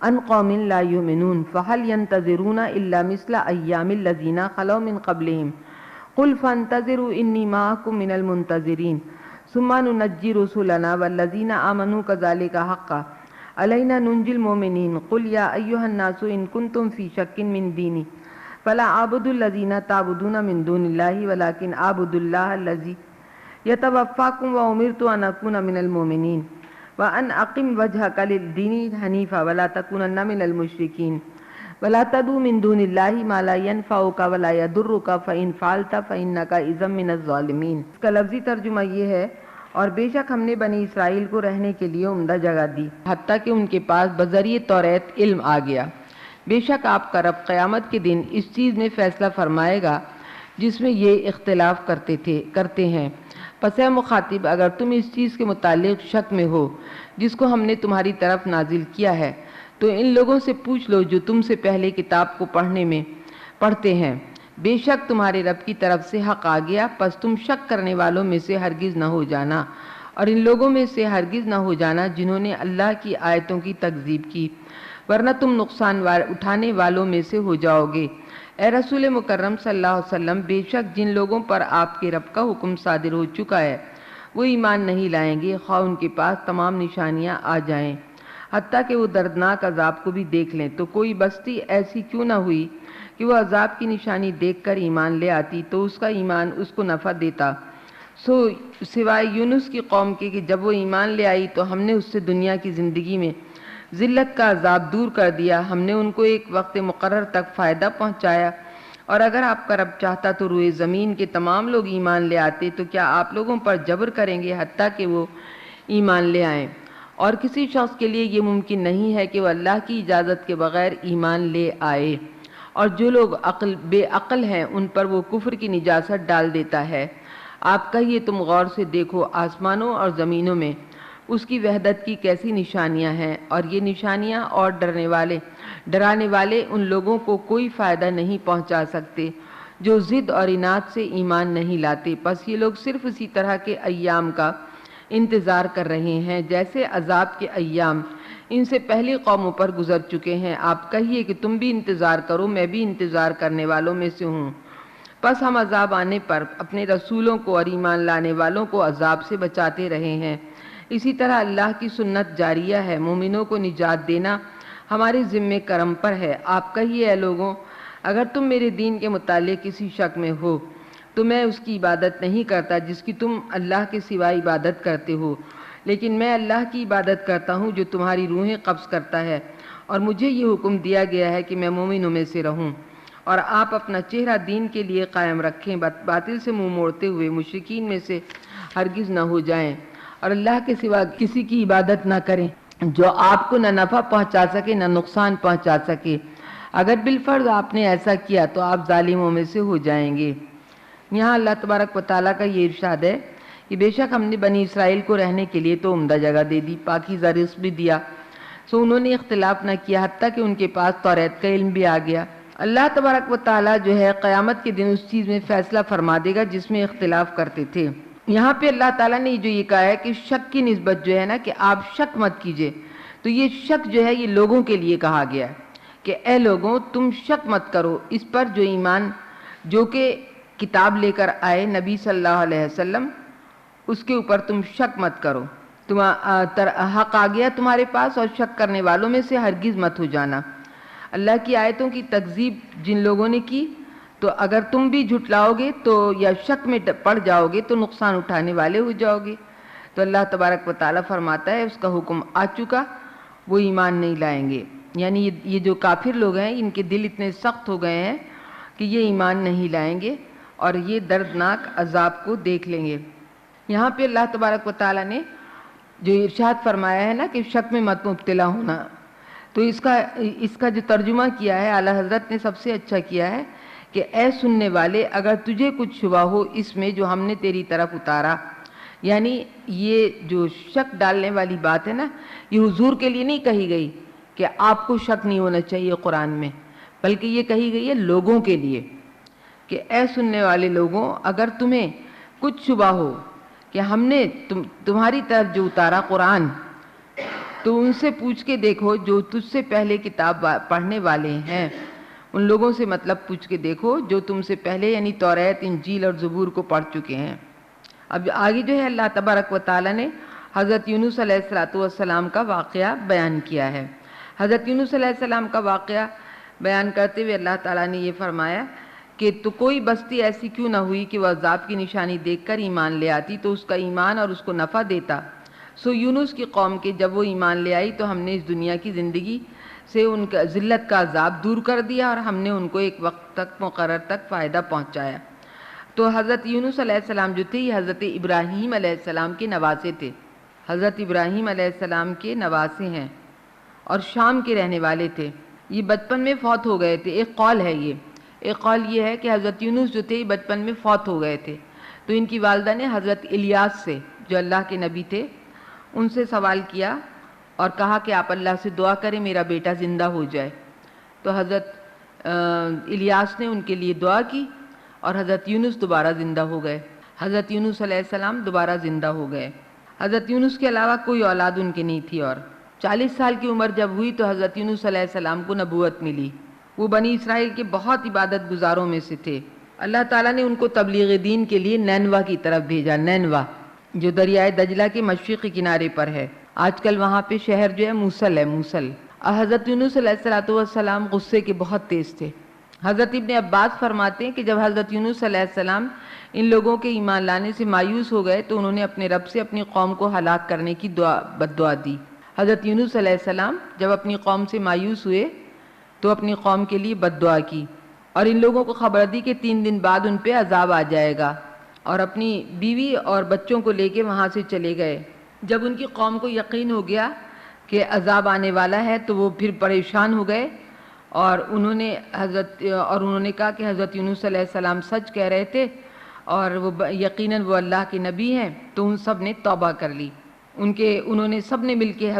عَنْ قَوْمٍ لَا يُؤْمِنُونَ فَهَلْ يَنتَظِرُونَ إِلَّا مِثْلَ أَيَّامِ الَّذِينَ خَلَوْا مِن قَبْلِهِمْ قُلْ فَانتَظِرُوا إِنِّي مَعَكُم مِّنَ الْمُنتَظِرِينَ ثُمَّ نُنَجِّي رُسُلَنَا وَالَّذِينَ آمَنُوا كَذَٰلِكَ حَقًّا عَلَيْنَا نُنجِي الْمُؤْمِنِينَ قُلْ يَا أَيُّهَا النَّاسُ إِن كُنتُمْ فِي شَكٍّ مِّن دِينِي فَلَا أَعْبُدُ الَّذِينَ تَعْبُدُونَ مِن دُونِ اللَّهِ وَلَٰكِنْ أَعْبُدُ اللَّهَ الَّذِي يَتَوَفَّاكُمْ وَأُمِرْتُ أَنْ أَكُونَ مِنَ الْمُؤْمِنِينَ وَأَنْ أَقِمْ وَجْهَكَ لِلدِّينِ حَنِيفًا وَلَا تَكُونَنَّ مِنَ الْمُشْرِكِينَ وَلَا تَدْعُ مِن دُونِ اللَّهِ مَا لَا يَنفَعُكَ وَلَا يَضُرُّكَ فَإِن فَعَلْتَ فَإِنَّكَ إِذًا مِّنَ الظَّالِمِينَ۔ اس کا لفظی ترجمہ یہ ہے اور بے شک ہم نے بنی اسرائیل کو رہنے کے لیے عمدہ جگہ دی حتیٰ کہ ان کے پاس بذریعہ توریت علم آ گیا۔ بے شک آپ کا رب قیامت کے دن اس چیز میں فیصلہ فرمائے گا جس میں یہ اختلاف کرتے ہیں۔ پس اے مخاطب اگر تم اس چیز کے متعلق شک میں ہو جس کو ہم نے تمہاری طرف نازل کیا ہے تو ان لوگوں سے پوچھ لو جو تم سے پہلے کتاب کو پڑھتے ہیں، بے شک تمہارے رب کی طرف سے حق آ گیا، پس تم شک کرنے والوں میں سے ہرگز نہ ہو جانا اور ان لوگوں میں سے ہرگز نہ ہو جانا جنہوں نے اللہ کی آیتوں کی تکذیب کی، ورنہ تم نقصان اٹھانے والوں میں سے ہو جاؤ گے۔ اے رسول مکرم صلی اللہ علیہ وسلم، بے شک جن لوگوں پر آپ کے رب کا حکم صادر ہو چکا ہے وہ ایمان نہیں لائیں گے خواہ ان کے پاس تمام نشانیاں آ جائیں، حتیٰ کہ وہ دردناک عذاب کو بھی دیکھ لیں۔ تو کوئی بستی ایسی کیوں نہ ہوئی کہ وہ عذاب کی نشانی دیکھ کر ایمان لے آتی تو اس کا ایمان اس کو نفع دیتا، سوائے یونس کی قوم کے کہ جب وہ ایمان لے آئی تو ہم نے اس سے دنیا کی زندگی میں ذلت کا عذاب دور کر دیا، ہم نے ان کو ایک وقت مقرر تک فائدہ پہنچایا، اور اگر آپ کا رب چاہتا تو روئے زمین کے تمام لوگ ایمان لے آتے، تو کیا آپ لوگوں پر جبر کریں گے حتیٰ کہ وہ ایمان لے آئیں؟ اور کسی شخص کے لیے یہ ممکن نہیں ہے کہ وہ اللہ کی اجازت کے بغیر ایمان لے آئے، اور جو لوگ بے عقل ہیں ان پر وہ کفر کی نجاست ڈال دیتا ہے۔ آپ کہیے تم غور سے دیکھو آسمانوں اور زمینوں میں اس کی وحدت کی کیسی نشانیاں ہیں، اور یہ نشانیاں اور ڈرانے والے ان لوگوں کو کوئی فائدہ نہیں پہنچا سکتے جو ضد اور اناد سے ایمان نہیں لاتے، پس یہ لوگ صرف اسی طرح کے ایام کا انتظار کر رہے ہیں جیسے عذاب کے ایام ان سے پہلی قوموں پر گزر چکے ہیں۔ آپ کہیے کہ تم بھی انتظار کرو، میں بھی انتظار کرنے والوں میں سے ہوں۔ پس ہم عذاب آنے پر اپنے رسولوں کو اور ایمان لانے والوں کو عذاب سے بچاتے رہے ہیں۔ اسی طرح اللہ کی سنت جاریہ ہے، مومنوں کو نجات دینا ہمارے ذمہ کرم پر ہے۔ آپ کہیے اے لوگوں، اگر تم میرے دین کے متعلق کسی شک میں ہو تو میں اس کی عبادت نہیں کرتا جس کی تم اللہ کے سوا عبادت کرتے ہو، لیکن میں اللہ کی عبادت کرتا ہوں جو تمہاری روحیں قبض کرتا ہے، اور مجھے یہ حکم دیا گیا ہے کہ میں مومنوں میں سے رہوں، اور آپ اپنا چہرہ دین کے لیے قائم رکھیں، باطل سے منہ موڑتے ہوئے مشرکین میں سے ہرگز نہ ہو جائیں، اور اللہ کے سوا کسی کی عبادت نہ کریں جو آپ کو نہ نفع پہنچا سکے نہ نقصان پہنچا سکے۔ اگر بالفرض آپ نے ایسا کیا تو آپ ظالموں میں سے ہو جائیں گے۔ یہاں اللہ تبارک و تعالیٰ کا یہ ارشاد ہے کہ بے شک ہم نے بنی اسرائیل کو رہنے کے لیے تو عمدہ جگہ دے دی، پاکیزہ رزق بھی دیا، سو انہوں نے اختلاف نہ کیا حتیٰ کہ ان کے پاس توریت کا علم بھی آ گیا۔ اللہ تبارک و تعالیٰ جو ہے قیامت کے دن اس چیز میں فیصلہ فرما دے گا جس میں اختلاف کرتے تھے۔ یہاں پہ اللہ تعالیٰ نے جو یہ کہا ہے کہ شک کی نسبت جو ہے نا کہ آپ شک مت کیجئے، تو یہ شک جو ہے یہ لوگوں کے لیے کہا گیا ہے کہ اے لوگوں تم شک مت کرو اس پر جو ایمان جو کہ کتاب لے کر آئے نبی صلی اللہ علیہ وسلم، اس کے اوپر تم شک مت کرو، حق آ گیا تمہارے پاس، اور شک کرنے والوں میں سے ہرگز مت ہو جانا۔ اللہ کی آیتوں کی تکذیب جن لوگوں نے کی تو اگر تم بھی جھٹلاؤ گے تو یا شک میں پڑ جاؤ گے تو نقصان اٹھانے والے ہو جاؤ گے۔ تو اللہ تبارک و تعالیٰ فرماتا ہے اس کا حکم آ چکا، وہ ایمان نہیں لائیں گے، یعنی یہ جو کافر لوگ ہیں ان کے دل اتنے سخت ہو گئے ہیں کہ یہ ایمان نہیں لائیں گے اور یہ دردناک عذاب کو دیکھ لیں گے۔ یہاں پہ اللہ تبارک و تعالیٰ نے جو ارشاد فرمایا ہے نا کہ شک میں مت مبتلا ہونا، تو اس کا جو ترجمہ کیا ہے اعلیٰ حضرت نے سب سے اچھا کیا ہے کہ اے سننے والے اگر تجھے کچھ شبہ ہو اس میں جو ہم نے تیری طرف اتارا، یعنی یہ جو شک ڈالنے والی بات ہے نا یہ حضور کے لیے نہیں کہی گئی کہ آپ کو شک نہیں ہونا چاہیے قرآن میں، بلکہ یہ کہی گئی ہے لوگوں کے لیے کہ اے سننے والے لوگوں اگر تمہیں کچھ شبہ ہو کہ ہم نے تمہاری طرف جو اتارا قرآن، تو ان سے پوچھ کے دیکھو جو تجھ سے پہلے کتاب پڑھنے والے ہیں، ان لوگوں سے مطلب پوچھ کے دیکھو جو تم سے پہلے یعنی توریت انجیل اور زبور کو پڑھ چکے ہیں۔ اب آگے جو ہے اللہ تبارک و تعالیٰ نے حضرت یونس علیہ السلام کا واقعہ بیان کیا ہے۔ حضرت یونس علیہ السلام کا واقعہ بیان کرتے ہوئے اللہ تعالیٰ نے یہ فرمایا کہ تو کوئی بستی ایسی کیوں نہ ہوئی کہ وہ عذاب کی نشانی دیکھ کر ایمان لے آتی تو اس کا ایمان اور اس کو نفع دیتا۔ سو یونس کی قوم کے جب وہ ایمان لے آئی تو ہم نے اس دنیا کی زندگی سے ان کا ذلت کا عذاب دور کر دیا اور ہم نے ان کو ایک وقت تک مقرر تک فائدہ پہنچایا۔ تو حضرت یونس علیہ السلام جو تھے یہ حضرت ابراہیم علیہ السلام کے نواسے تھے، حضرت ابراہیم علیہ السلام کے نواسے ہیں اور شام کے رہنے والے تھے۔ یہ بچپن میں فوت ہو گئے تھے، ایک قول ہے ایک قول یہ ہے کہ حضرت یونس جو تھے یہ بچپن میں فوت ہو گئے تھے، تو ان کی والدہ نے حضرت الیاس سے جو اللہ کے نبی تھے ان سے سوال کیا اور کہا کہ آپ اللہ سے دعا کریں میرا بیٹا زندہ ہو جائے۔ تو حضرت الیاس نے ان کے لیے دعا کی اور حضرت یونس دوبارہ زندہ ہو گئے، حضرت یونس علیہ السلام دوبارہ زندہ ہو گئے۔ حضرت یونس کے علاوہ کوئی اولاد ان کی نہیں تھی، اور 40 سال کی عمر جب ہوئی تو حضرت یونس علیہ السلام کو نبوت ملی۔ وہ بنی اسرائیل کے بہت عبادت گزاروں میں سے تھے۔ اللہ تعالیٰ نے ان کو تبلیغ دین کے لیے نینوا کی طرف بھیجا، نینوا جو دریائے دجلہ کے مشرقی کنارے پر ہے، آج کل وہاں پہ شہر جو ہے موصل ہے، موصل۔ حضرت یونس علیہ السلام غصے کے بہت تیز تھے۔ حضرت ابن عباس فرماتے ہیں کہ جب حضرت یونس علیہ السلام ان لوگوں کے ایمان لانے سے مایوس ہو گئے تو انہوں نے اپنے رب سے اپنی قوم کو ہلاک کرنے کی بد دعا دی۔ حضرت یونس علیہ السلام جب اپنی قوم سے مایوس ہوئے تو اپنی قوم کے لیے بد دعا کی اور ان لوگوں کو خبر دی کہ 3 دن بعد ان پہ عذاب آ جائے گا، اور اپنی بیوی اور بچوں کو لے کے وہاں سے چلے گئے۔ جب ان کی قوم کو یقین ہو گیا کہ عذاب آنے والا ہے تو وہ پھر پریشان ہو گئے اور انہوں نے کہا کہ حضرت یونس علیہ السلام سچ کہہ رہے تھے اور وہ یقیناً وہ اللہ کے نبی ہیں۔ تو ان سب نے توبہ کر لی، انہوں نے سب نے مل کے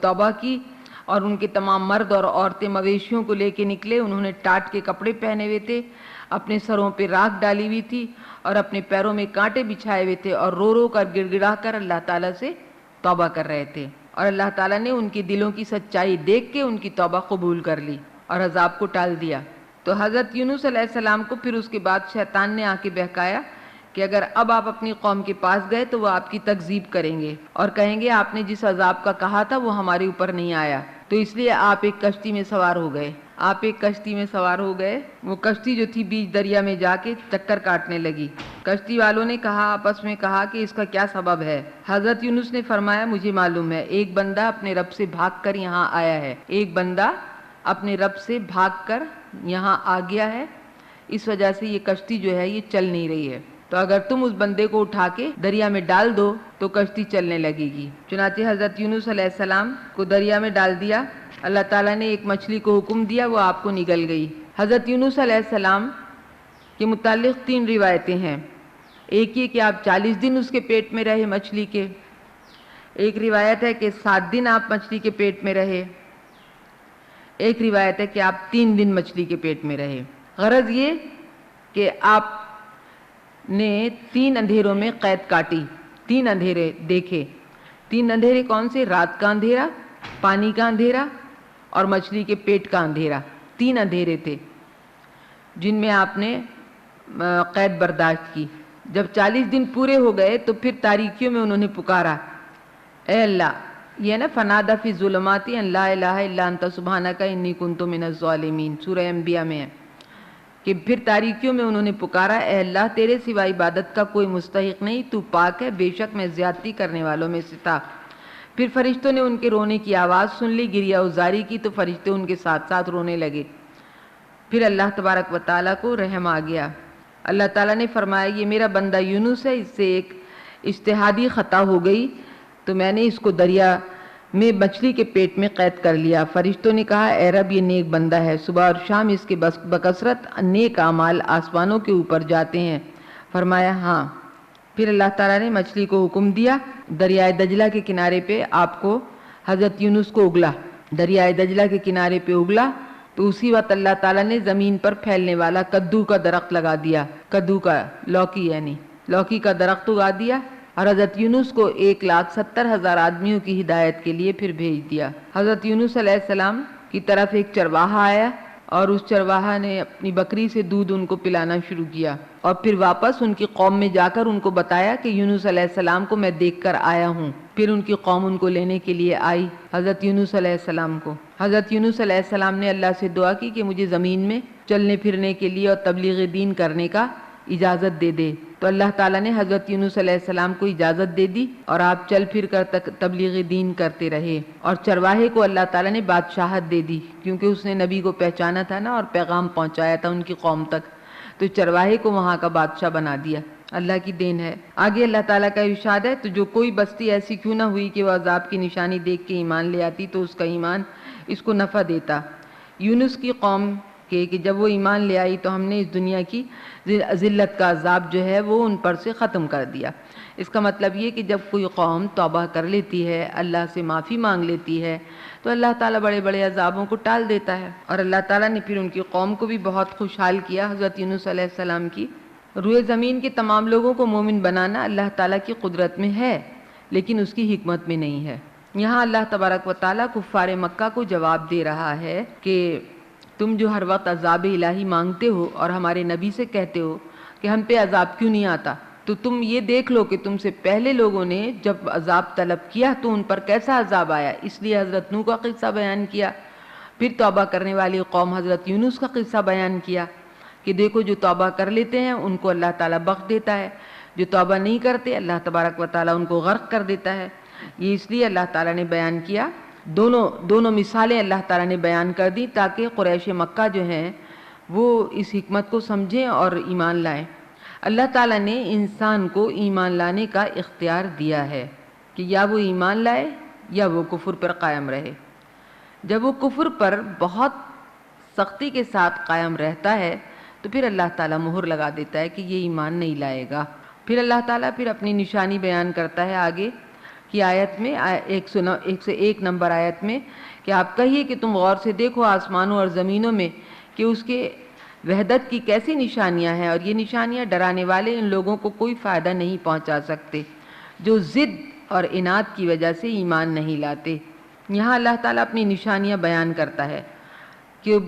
توبہ کی اور ان کے تمام مرد اور عورتیں مویشیوں کو لے کے نکلے۔ انہوں نے ٹاٹ کے کپڑے پہنے ہوئے تھے، اپنے سروں پہ راکھ ڈالی ہوئی تھی اور اپنے پیروں میں کانٹے بچھائے ہوئے تھے اور رو رو کر گڑ گڑا کر اللہ تعالیٰ سے توبہ کر رہے تھے، اور اللہ تعالیٰ نے ان کی دلوں کی سچائی دیکھ کے ان کی توبہ قبول کر لی اور عذاب کو ٹال دیا۔ تو حضرت یونس علیہ السلام کو پھر اس کے بعد شیطان نے آ کے بہکایا کہ اگر اب آپ اپنی قوم کے پاس گئے تو وہ آپ کی تکذیب کریں گے اور کہیں گے آپ نے جس عذاب کا کہا تھا وہ ہمارے اوپر نہیں آیا، تو اس لیے آپ ایک کشتی میں سوار ہو گئے۔ آپ ایک کشتی میں سوار ہو گئے، وہ کشتی جو تھی بیچ دریا میں جا کے چکر کاٹنے لگی۔ کشتی والوں نے کہا، آپس میں کہا کہ اس کا کیا سبب ہے؟ حضرت یونس نے فرمایا مجھے معلوم ہے، ایک بندہ اپنے رب سے بھاگ کر یہاں آیا ہے، ایک بندہ اپنے رب سے بھاگ کر یہاں آ گیا ہے، اس وجہ سے یہ کشتی جو ہے یہ چل نہیں رہی ہے، تو اگر تم اس بندے کو اٹھا کے دریا میں ڈال دو تو کشتی چلنے لگے گی۔ چنانچہ حضرت یونس علیہ السلام کو دریا میں ڈال دیا، اللہ تعالیٰ نے ایک مچھلی کو حکم دیا، وہ آپ کو نگل گئی۔ حضرت یونس علیہ السلام کے متعلق 3 روایتیں ہیں، ایک یہ کہ آپ 40 دن اس کے پیٹ میں رہے مچھلی کے، ایک روایت ہے کہ 7 دن آپ مچھلی کے پیٹ میں رہے، ایک روایت ہے کہ آپ 3 دن مچھلی کے پیٹ میں رہے۔ غرض یہ کہ آپ نے 3 اندھیروں میں قید کاٹی، 3 اندھیرے دیکھے۔ 3 اندھیرے کون سے؟ رات کا اندھیرا، پانی کا اندھیرا اور مچھلی کے پیٹ کا اندھیرا، 3 اندھیرے تھے جن میں آپ نے قید برداشت کی۔ جب 40 دن پورے ہو گئے تو پھر تاریکیوں میں انہوں نے پکارا، اے اللہ، یہ نا فنادى فی الظلمات ان لا الہ الا انت سبحانک انی کنت من الظالمین، سورہ انبیاء میں ہے کہ پھر تاریکیوں میں انہوں نے پکارا، اے اللہ تیرے سوا عبادت کا کوئی مستحق نہیں، تو پاک ہے، بے شک میں زیادتی کرنے والوں میں سے تھا۔ پھر فرشتوں نے ان کے رونے کی آواز سن لی، گریہ ازاری کی، تو فرشتے ان کے ساتھ ساتھ رونے لگے۔ پھر اللہ تبارک و تعالیٰ کو رحم آ گیا، اللہ تعالیٰ نے فرمایا یہ میرا بندہ یونس ہے، اس سے ایک اجتہادی خطا ہو گئی تو میں نے اس کو دریا میں مچھلی کے پیٹ میں قید کر لیا۔ فرشتوں نے کہا اے رب یہ نیک بندہ ہے، صبح اور شام اس کے بکثرت نیک اعمال آسمانوں کے اوپر جاتے ہیں۔ فرمایا ہاں۔ پھر اللہ تعالیٰ نے مچھلی کو حکم دیا، دریائے دجلہ کے کنارے پہ آپ کو حضرت یونس کو اگلا، دریائے دجلہ کے کنارے پہ اگلا تو اسی وقت اللہ تعالیٰ نے زمین پر پھیلنے والا کدو کا درخت لگا دیا، کدو کا، لوکی یعنی لوکی کا درخت اگا دیا، اور حضرت یونس کو 1,70,000 آدمیوں کی ہدایت کے لیے پھر بھیج دیا۔ حضرت یونس علیہ السلام کی طرف ایک چرواہا آیا اور اس چرواہا نے اپنی بکری سے دودھ ان کو پلانا شروع کیا، اور پھر واپس ان کی قوم میں جا کر ان کو بتایا کہ یونس علیہ السلام کو میں دیکھ کر آیا ہوں۔ پھر ان کی قوم ان کو لینے کے لیے آئی حضرت یونس علیہ السلام کو۔ حضرت یونس علیہ السلام نے اللہ سے دعا کی کہ مجھے زمین میں چلنے پھرنے کے لیے اور تبلیغ دین کرنے کا اجازت دے دے، تو اللہ تعالیٰ نے حضرت یونس علیہ السلام کو اجازت دے دی اور آپ چل پھر کر تبلیغ دین کرتے رہے، اور چرواہے کو اللہ تعالیٰ نے بادشاہت دے دی کیونکہ اس نے نبی کو پہچانا تھا نا اور پیغام پہنچایا تھا ان کی قوم تک، تو چرواہے کو وہاں کا بادشاہ بنا دیا۔ اللہ کی دین ہے۔ آگے اللہ تعالیٰ کا ارشاد ہے، تو جو کوئی بستی ایسی کیوں نہ ہوئی کہ وہ عذاب کی نشانی دیکھ کے ایمان لے آتی تو اس کا ایمان اس کو نفع دیتا۔ یونس کی قوم کہ جب وہ ایمان لے آئی تو ہم نے اس دنیا کی ذلت کا عذاب جو ہے وہ ان پر سے ختم کر دیا۔ اس کا مطلب یہ کہ جب کوئی قوم توبہ کر لیتی ہے، اللہ سے معافی مانگ لیتی ہے، تو اللہ تعالیٰ بڑے بڑے عذابوں کو ٹال دیتا ہے، اور اللہ تعالیٰ نے پھر ان کی قوم کو بھی بہت خوشحال کیا۔ حضرت یونس علیہ السلام کی روئے زمین کے تمام لوگوں کو مومن بنانا اللہ تعالیٰ کی قدرت میں ہے، لیکن اس کی حکمت میں نہیں ہے۔ یہاں اللہ تبارک و تعالیٰ کفار مکہ کو جواب دے رہا ہے کہ تم جو ہر وقت عذاب الہی مانگتے ہو اور ہمارے نبی سے کہتے ہو کہ ہم پہ عذاب کیوں نہیں آتا، تو تم یہ دیکھ لو کہ تم سے پہلے لوگوں نے جب عذاب طلب کیا تو ان پر کیسا عذاب آیا۔ اس لیے حضرت نوح کا قصہ بیان کیا، پھر توبہ کرنے والی قوم حضرت یونس کا قصہ بیان کیا کہ دیکھو جو توبہ کر لیتے ہیں ان کو اللہ تعالیٰ بخش دیتا ہے، جو توبہ نہیں کرتے اللہ تبارک و تعالیٰ ان کو غرق کر دیتا ہے۔ یہ اس لیے اللہ تعالیٰ نے بیان کیا، دونوں مثالیں اللہ تعالیٰ نے بیان کر دی تاکہ قریش مکہ جو ہیں وہ اس حکمت کو سمجھیں اور ایمان لائیں۔ اللہ تعالیٰ نے انسان کو ایمان لانے کا اختیار دیا ہے کہ یا وہ ایمان لائے یا وہ کفر پر قائم رہے۔ جب وہ کفر پر بہت سختی کے ساتھ قائم رہتا ہے تو پھر اللہ تعالیٰ مہر لگا دیتا ہے کہ یہ ایمان نہیں لائے گا۔ پھر اللہ تعالیٰ پھر اپنی نشانی بیان کرتا ہے آگے کی آیت میں 101 نمبر آیت میں کہ آپ کہیے کہ تم غور سے دیکھو آسمانوں اور زمینوں میں کہ اس کے وحدت کی کیسی نشانیاں ہیں، اور یہ نشانیاں ڈرانے والے ان لوگوں کو کوئی فائدہ نہیں پہنچا سکتے جو ضد اور اناد کی وجہ سے ایمان نہیں لاتے۔ یہاں اللہ تعالیٰ اپنی نشانیاں بیان کرتا ہے کہ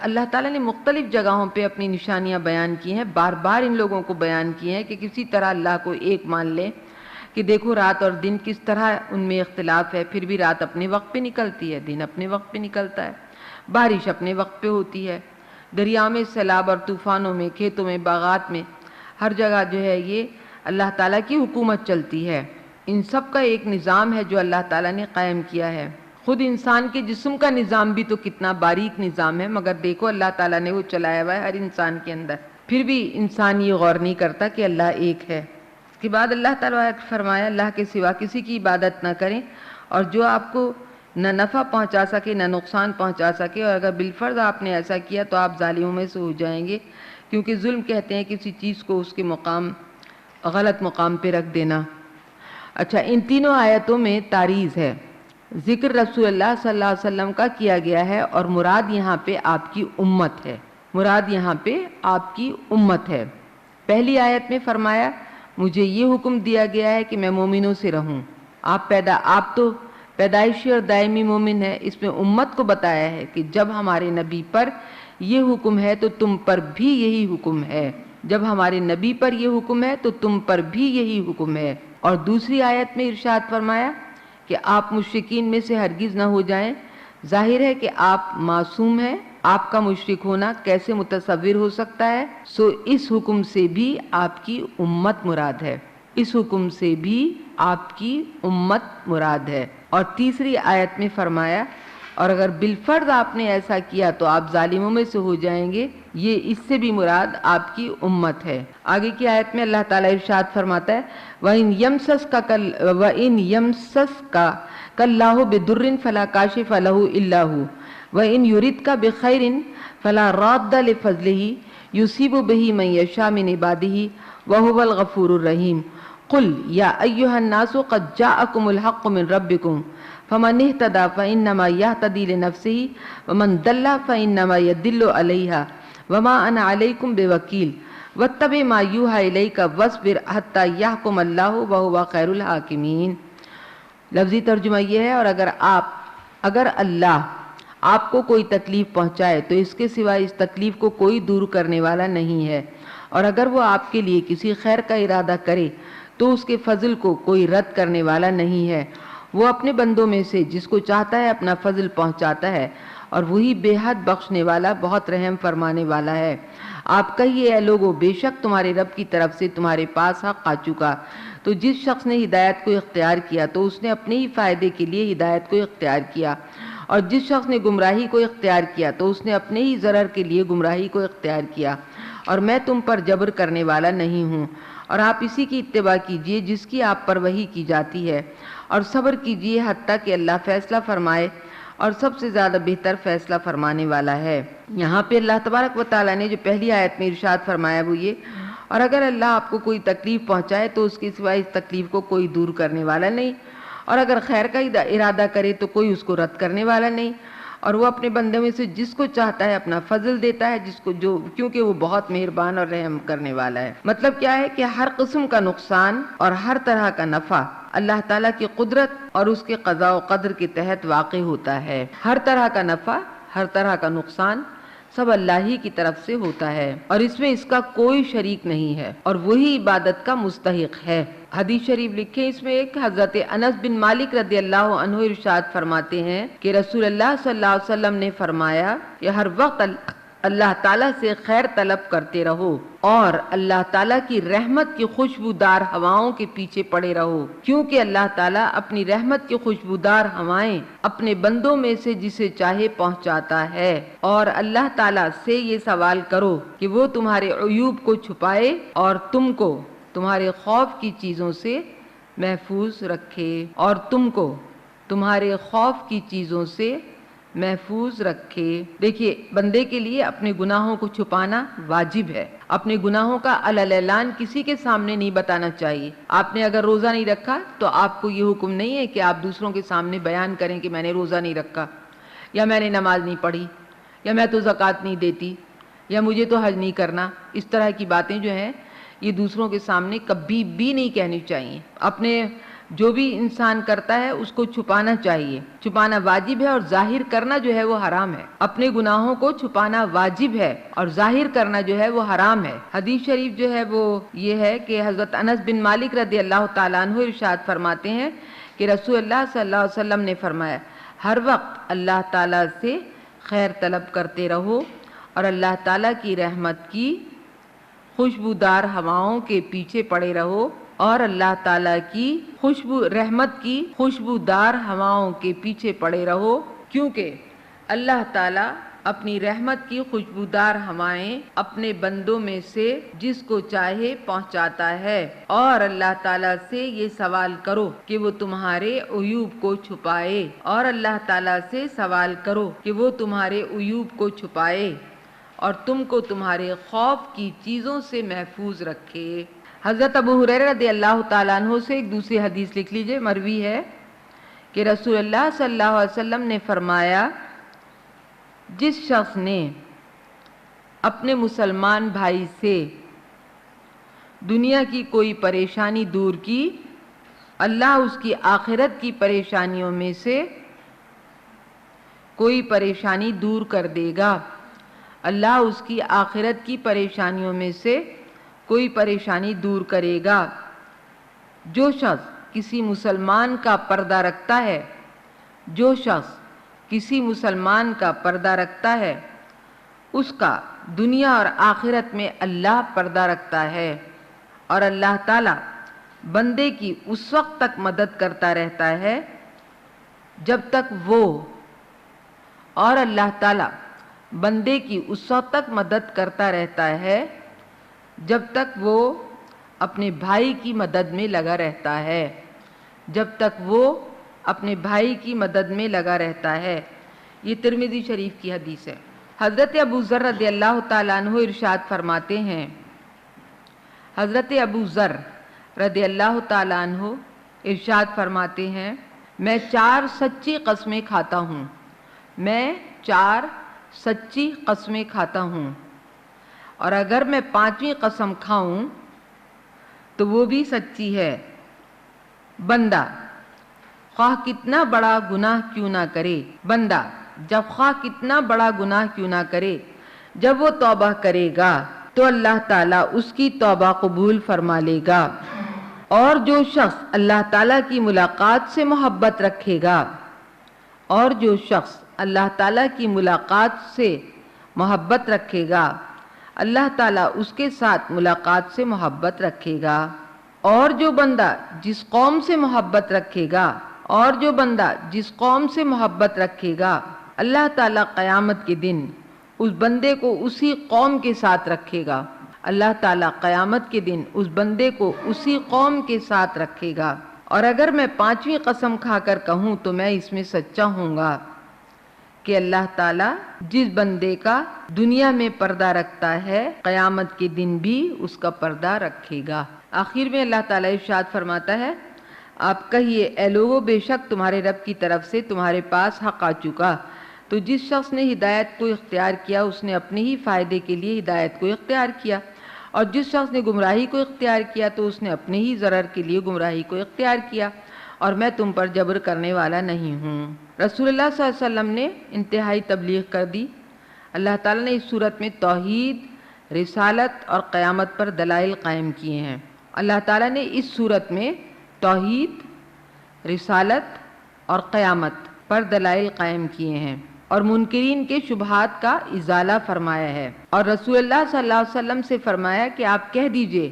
اللہ تعالیٰ نے مختلف جگہوں پہ اپنی نشانیاں بیان کی ہیں، بار بار ان لوگوں کو بیان کی ہیں کہ کسی طرح اللہ کو ایک مان لیں، کہ دیکھو رات اور دن کس طرح ان میں اختلاف ہے، پھر بھی رات اپنے وقت پہ نکلتی ہے، دن اپنے وقت پہ نکلتا ہے، بارش اپنے وقت پہ ہوتی ہے، دریا میں سیلاب اور طوفانوں میں، کھیتوں میں، باغات میں، ہر جگہ جو ہے یہ اللہ تعالیٰ کی حکومت چلتی ہے۔ ان سب کا ایک نظام ہے جو اللہ تعالیٰ نے قائم کیا ہے۔ خود انسان کے جسم کا نظام بھی تو کتنا باریک نظام ہے، مگر دیکھو اللہ تعالیٰ نے وہ چلایا ہوا ہے ہر انسان کے اندر، پھر بھی انسان یہ غور نہیں کرتا کہ اللہ ایک ہے۔ اس کے بعد اللہ تعالیٰ نے فرمایا اللہ کے سوا کسی کی عبادت نہ کریں، اور جو آپ کو نہ نفع پہنچا سکے نہ نقصان پہنچا سکے، اور اگر بالفرض آپ نے ایسا کیا تو آپ ظالموں میں سے ہو جائیں گے، کیونکہ ظلم کہتے ہیں کسی چیز کو اس کے مقام غلط مقام پہ رکھ دینا۔ اچھا، ان تینوں آیتوں میں تعریض ہے، ذکر رسول اللہ صلی اللہ علیہ وسلم کا کیا گیا ہے، اور مراد یہاں پہ آپ کی امت ہے، مراد یہاں پہ آپ کی امت ہے۔ پہلی آیت میں فرمایا مجھے یہ حکم دیا گیا ہے کہ میں مومنوں سے رہوں، آپ تو پیدائشی اور دائمی مومن ہے۔ اس میں امت کو بتایا ہے کہ جب ہمارے نبی پر یہ حکم ہے تو تم پر بھی یہی حکم ہے، جب ہمارے نبی پر یہ حکم ہے تو تم پر بھی یہی حکم ہے۔ اور دوسری آیت میں ارشاد فرمایا کہ آپ مشرکین میں سے ہرگز نہ ہو جائیں۔ ظاہر ہے کہ آپ معصوم ہیں، آپ کا مشرک ہونا کیسے متصور ہو سکتا ہے؟ سو اس حکم سے بھی آپ کی امت مراد ہے، اس حکم سے بھی آپ کی امت مراد ہے۔ اور تیسری آیت میں فرمایا اور اگر بالفرض آپ نے ایسا کیا تو آپ ظالموں میں سے ہو جائیں گے، یہ اس سے بھی مراد آپ کی امت ہے۔ آگے کی آیت میں اللہ تعالیٰ ارشاد فرماتا ہے وَإِن يَمْسَسْكَ كَاللَّهُ بِضُرٍّ فَلَا كَاشِفَ لَهُ إِلَّا هُوَ وَإِن يُرِدْكَ بِخَيْرٍ فَلَا رَادَّ لِفَضْلِهِ يُصِيبُ بِهِ مَن يَشَاءُ مِنْ عِبَادِهِ وَهُوَ الْغَفُورُ الرَّحِيمُ قُلْ يَا أَيُّهَا النَّاسُ قَدْ جَاءَكُمُ الْحَقُّ مِنْ رَبِّكُمْ فَمَنِ اهْتَدَىٰ فَإِنَّمَا يَهْتَدِي لِنَفْسِهِ وَمَنْ ضَلَّ فَإِنَّمَا يَضِلُّ عَلَيْهَا وَمَا أَنَا عَلَيْكُمْ بِوَكِيلٍ وَاتَّبِعْ مَا يُوحَىٰ إِلَيْكَ وَاصْبِرْ حَتَّىٰ يَحْكُمَ اللَّهُ وَهُوَ خَيْرُ الْحَاكِمِينَ۔ لفظی ترجمہ یہ ہے اور اگر اللہ آپ کو کوئی تکلیف پہنچائے تو اس کے سوا اس تکلیف کو کوئی دور کرنے والا نہیں ہے، اور اگر وہ آپ کے لیے کسی خیر کا ارادہ کرے تو اس کے فضل کو کوئی رد کرنے والا نہیں ہے۔ وہ اپنے بندوں میں سے جس کو چاہتا ہے اپنا فضل پہنچاتا ہے، اور وہی بے حد بخشنے والا بہت رحم فرمانے والا ہے۔ آپ کہیے اے لوگو، بے شک تمہارے رب کی طرف سے تمہارے پاس حق آ چکا، تو جس شخص نے ہدایت کو اختیار کیا تو اس نے اپنے ہی فائدے کے لیے ہدایت کو اختیار کیا، اور جس شخص نے گمراہی کو اختیار کیا تو اس نے اپنے ہی ضرر کے لیے گمراہی کو اختیار کیا، اور میں تم پر جبر کرنے والا نہیں ہوں۔ اور آپ اسی کی اتباع کیجئے جس کی آپ پر وحی کی جاتی ہے، اور صبر کیجئے حتیٰ کہ اللہ فیصلہ فرمائے، اور سب سے زیادہ بہتر فیصلہ فرمانے والا ہے۔ یہاں پہ اللہ تبارک و تعالیٰ نے جو پہلی آیت میں ارشاد فرمایا وہ یہ، اور اگر اللہ آپ کو کوئی تکلیف پہنچائے تو اس کے سوا اس تکلیف کو کوئی دور کرنے والا نہیں، اور اگر خیر کا ارادہ کرے تو کوئی اس کو رد کرنے والا نہیں، اور وہ اپنے بندے میں سے جس کو چاہتا ہے اپنا فضل دیتا ہے، کیونکہ وہ بہت مہربان اور رحم کرنے والا ہے۔ مطلب کیا ہے کہ ہر قسم کا نقصان اور ہر طرح کا نفع اللہ تعالیٰ کی قدرت اور اس کے قضاء و قدر کے تحت واقع ہوتا ہے۔ ہر طرح کا نفع، ہر طرح کا نقصان سب اللہ ہی کی طرف سے ہوتا ہے، اور اس میں اس کا کوئی شریک نہیں ہے، اور وہی عبادت کا مستحق ہے۔ حدیث شریف لکھے اس میں ایک حضرت انس بن مالک رضی اللہ عنہ ارشاد فرماتے ہیں کہ رسول اللہ صلی اللہ علیہ وسلم نے فرمایا کہ ہر وقت اللہ تعالیٰ سے خیر طلب کرتے رہو، اور اللہ تعالیٰ کی رحمت کی خوشبودار ہواؤں کے پیچھے پڑے رہو، کیونکہ اللہ تعالیٰ اپنی رحمت کی خوشبودار ہوائیں اپنے بندوں میں سے جسے چاہے پہنچاتا ہے۔ اور اللہ تعالیٰ سے یہ سوال کرو کہ وہ تمہارے عیوب کو چھپائے اور تم کو تمہارے خوف کی چیزوں سے محفوظ رکھے، اور تم کو تمہارے خوف کی چیزوں سے محفوظ رکھے۔ دیکھیے، بندے کے لیے اپنے گناہوں کو چھپانا واجب ہے، اپنے گناہوں کا اعلان کسی کے سامنے نہیں بتانا چاہیے۔ آپ نے اگر روزہ نہیں رکھا تو آپ کو یہ حکم نہیں ہے کہ آپ دوسروں کے سامنے بیان کریں کہ میں نے روزہ نہیں رکھا، یا میں نے نماز نہیں پڑھی، یا میں تو زکوٰۃ نہیں دیتی، یا مجھے تو حج نہیں کرنا۔ اس طرح کی باتیں جو ہیں یہ دوسروں کے سامنے کبھی بھی نہیں کہنی چاہیے۔ اپنے جو بھی انسان کرتا ہے اس کو چھپانا چاہیے. چھپانا واجب ہے اور ظاہر کرنا جو ہے وہ حرام ہے. اپنے گناہوں کو چھپانا واجب ہے اور ظاہر کرنا جو ہے وہ حرام ہے. حدیث شریف جو ہے وہ یہ ہے کہ حضرت انس بن مالک رضی اللہ تعالیٰ عنہ ارشاد فرماتے ہیں کہ رسول اللہ صلی اللہ علیہ وسلم نے فرمایا ہر وقت اللہ تعالیٰ سے خیر طلب کرتے رہو اور اللہ تعالیٰ کی رحمت کی خوشبودار ہواؤں کے پیچھے پڑے رہو اور اللہ تعالیٰ کی رحمت کی خوشبودار ہواؤں کے پیچھے پڑے رہو کیونکہ اللہ تعالیٰ اپنی رحمت کی خوشبودار ہوائیں اپنے بندوں میں سے جس کو چاہے پہنچاتا ہے. اور اللہ تعالیٰ سے یہ سوال کرو کہ وہ تمہارے عیوب کو چھپائے اور اللہ تعالیٰ سے سوال کرو کہ وہ تمہارے عیوب کو چھپائے اور تم کو تمہارے خوف کی چیزوں سے محفوظ رکھے. حضرت ابو ہریرہ رضی اللہ تعالیٰ عنہ سے ایک دوسری حدیث لکھ لیجئے. مروی ہے کہ رسول اللہ صلی اللہ علیہ وسلم نے فرمایا جس شخص نے اپنے مسلمان بھائی سے دنیا کی کوئی پریشانی دور کی اللہ اس کی آخرت کی پریشانیوں میں سے کوئی پریشانی دور کر دے گا. اللہ اس کی آخرت کی پریشانیوں میں سے کوئی پریشانی دور کرے گا. جو شخص کسی مسلمان کا پردہ رکھتا ہے جو شخص کسی مسلمان کا پردہ رکھتا ہے اس کا دنیا اور آخرت میں اللہ پردہ رکھتا ہے اور اللہ تعالیٰ بندے کی اس وقت تک مدد کرتا رہتا ہے جب تک وہ اور اللہ تعالیٰ بندے کی اس وقت تک مدد کرتا رہتا ہے جب تک وہ اپنے بھائی کی مدد میں لگا رہتا ہے جب تک وہ اپنے بھائی کی مدد میں لگا رہتا ہے. یہ ترمذی شریف کی حدیث ہے. حضرت ابو ذر رضی اللہ تعالیٰ عنہ ارشاد فرماتے ہیں حضرت ابو ذر رضی اللہ تعالیٰ عنہ ارشاد فرماتے ہیں میں 4 سچی قسمیں کھاتا ہوں میں 4 سچی قسمیں کھاتا ہوں اور اگر میں 5ویں قسم کھاؤں تو وہ بھی سچی ہے. بندہ خواہ کتنا بڑا گناہ کیوں نہ کرے بندہ جب خواہ کتنا بڑا گناہ کیوں نہ کرے جب وہ توبہ کرے گا تو اللہ تعالیٰ اس کی توبہ قبول فرما لے گا. اور جو شخص اللہ تعالیٰ کی ملاقات سے محبت رکھے گا اور جو شخص اللہ تعالیٰ کی ملاقات سے محبت رکھے گا اللہ تعالیٰ اس کے ساتھ ملاقات سے محبت رکھے گا. اور جو بندہ جس قوم سے محبت رکھے گا اور جو بندہ جس قوم سے محبت رکھے گا اللہ تعالیٰ قیامت کے دن اس بندے کو اسی قوم کے ساتھ رکھے گا. اللہ تعالیٰ قیامت کے دن اس بندے کو اسی قوم کے ساتھ رکھے گا. اور اگر میں 5ویں قسم کھا کر کہوں تو میں اس میں سچا ہوں گا کہ اللہ تعالیٰ جس بندے کا دنیا میں پردہ رکھتا ہے قیامت کے دن بھی اس کا پردہ رکھے گا. آخر میں اللہ تعالیٰ ارشاد فرماتا ہے آپ کہیے اے لوگو بے شک تمہارے رب کی طرف سے تمہارے پاس حق آ چکا. تو جس شخص نے ہدایت کو اختیار کیا اس نے اپنے ہی فائدے کے لیے ہدایت کو اختیار کیا اور جس شخص نے گمراہی کو اختیار کیا تو اس نے اپنے ہی ضرر کے لیے گمراہی کو اختیار کیا اور میں تم پر جبر کرنے والا نہیں ہوں. رسول اللہ صلی اللہ علیہ وسلم نے انتہائی تبلیغ کر دی. اللہ تعالیٰ نے اس صورت میں توحید رسالت اور قیامت پر دلائل قائم کیے ہیں. اللہ تعالیٰ نے اس صورت میں توحید رسالت اور قیامت پر دلائل قائم کیے ہیں اور منکرین کے شبہات کا ازالہ فرمایا ہے. اور رسول اللہ صلی اللہ علیہ وسلم سے فرمایا کہ آپ کہہ دیجئے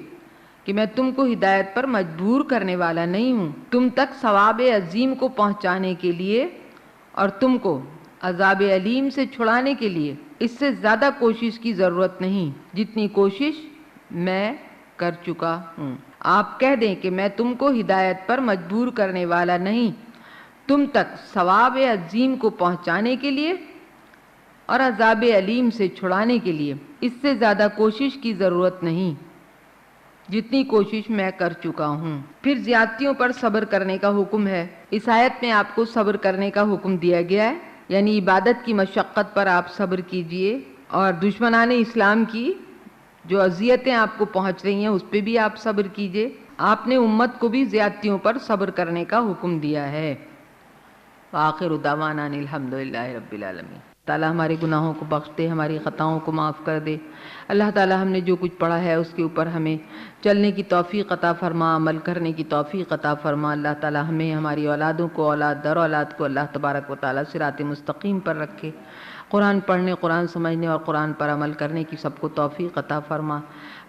کہ میں تم کو ہدایت پر مجبور کرنے والا نہیں ہوں. تم تک ثواب عظیم کو پہنچانے کے لیے اور تم کو عذاب علیم سے چھڑانے کے لیے اس سے زیادہ کوشش کی ضرورت نہیں جتنی کوشش میں کر چکا ہوں. آپ کہہ دیں کہ میں تم کو ہدایت پر مجبور کرنے والا نہیں تم تک ثواب عظیم کو پہنچانے کے لیے اور عذاب علیم سے چھڑانے کے لیے اس سے زیادہ کوشش کی ضرورت نہیں جتنی کوشش میں کر چکا ہوں. پھر زیادتیوں پر صبر کرنے کا حکم ہے. اس آیت میں آپ کو صبر کرنے کا حکم دیا گیا ہے یعنی عبادت کی مشقت پر آپ صبر کیجئے اور دشمنان اسلام کی جو اذیتیں آپ کو پہنچ رہی ہیں اس پہ بھی آپ صبر کیجئے. آپ نے امت کو بھی زیادتیوں پر صبر کرنے کا حکم دیا ہے۔ وآخر دعوانا ان الحمدللہ رب العالمین۔ تعالیٰ ہمارے گناہوں کو بخش دے، ہماری خطاؤں کو معاف کر دے۔ اللہ تعالیٰ ہم نے جو کچھ پڑھا ہے اس کے اوپر ہمیں چلنے کی توفیق عطا فرما، عمل کرنے کی توفیق عطا فرما۔ اللہ تعالیٰ ہمیں، ہماری اولادوں کو، اولاد در اولاد کو اللہ تبارک و تعالیٰ صراط مستقیم پر رکھے۔ قرآن پڑھنے، قرآن سمجھنے اور قرآن پر عمل کرنے کی سب کو توفیق عطا فرما۔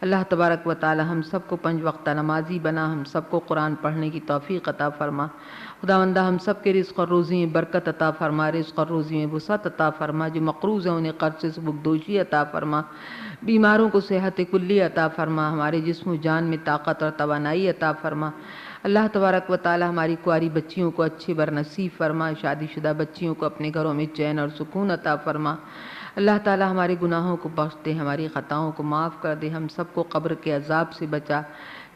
اللہ تبارک و تعالیٰ ہم سب کو 5 وقتہ نمازی بنا، ہم سب کو قرآن پڑھنے کی توفیق عطا فرما۔ خداوندہ ہم سب کے رزق اور روزی میں برکت عطا فرما، رزق اور روزی میں وسعت عطا فرما، جو مقروض ہیں انہیں قرض سے سبکدوشی عطا فرما، بیماروں کو صحت کلی عطا فرما، ہمارے جسم و جان میں طاقت اور توانائی عطا فرما۔ اللہ تبارک و تعالی ہماری کنواری بچیوں کو اچھے بر نصیب فرما، شادی شدہ بچیوں کو اپنے گھروں میں چین اور سکون عطا فرما۔ اللہ تعالی ہمارے گناہوں کو بخش دے، ہماری خطاؤں کو معاف کر دے، ہم سب کو قبر کے عذاب سے بچا،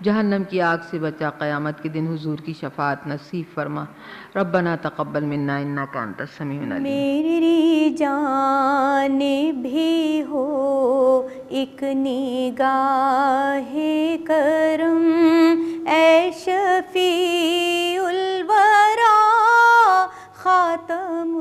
جہنم کی آگ سے بچا، قیامت کے دن حضور کی شفاعت نصیب فرما۔ ربنا تقبل منا انک انت السمیع العلیم۔ میری جان بھی ہو ایک نگاہ کرم، اے شفیع الورا خاتم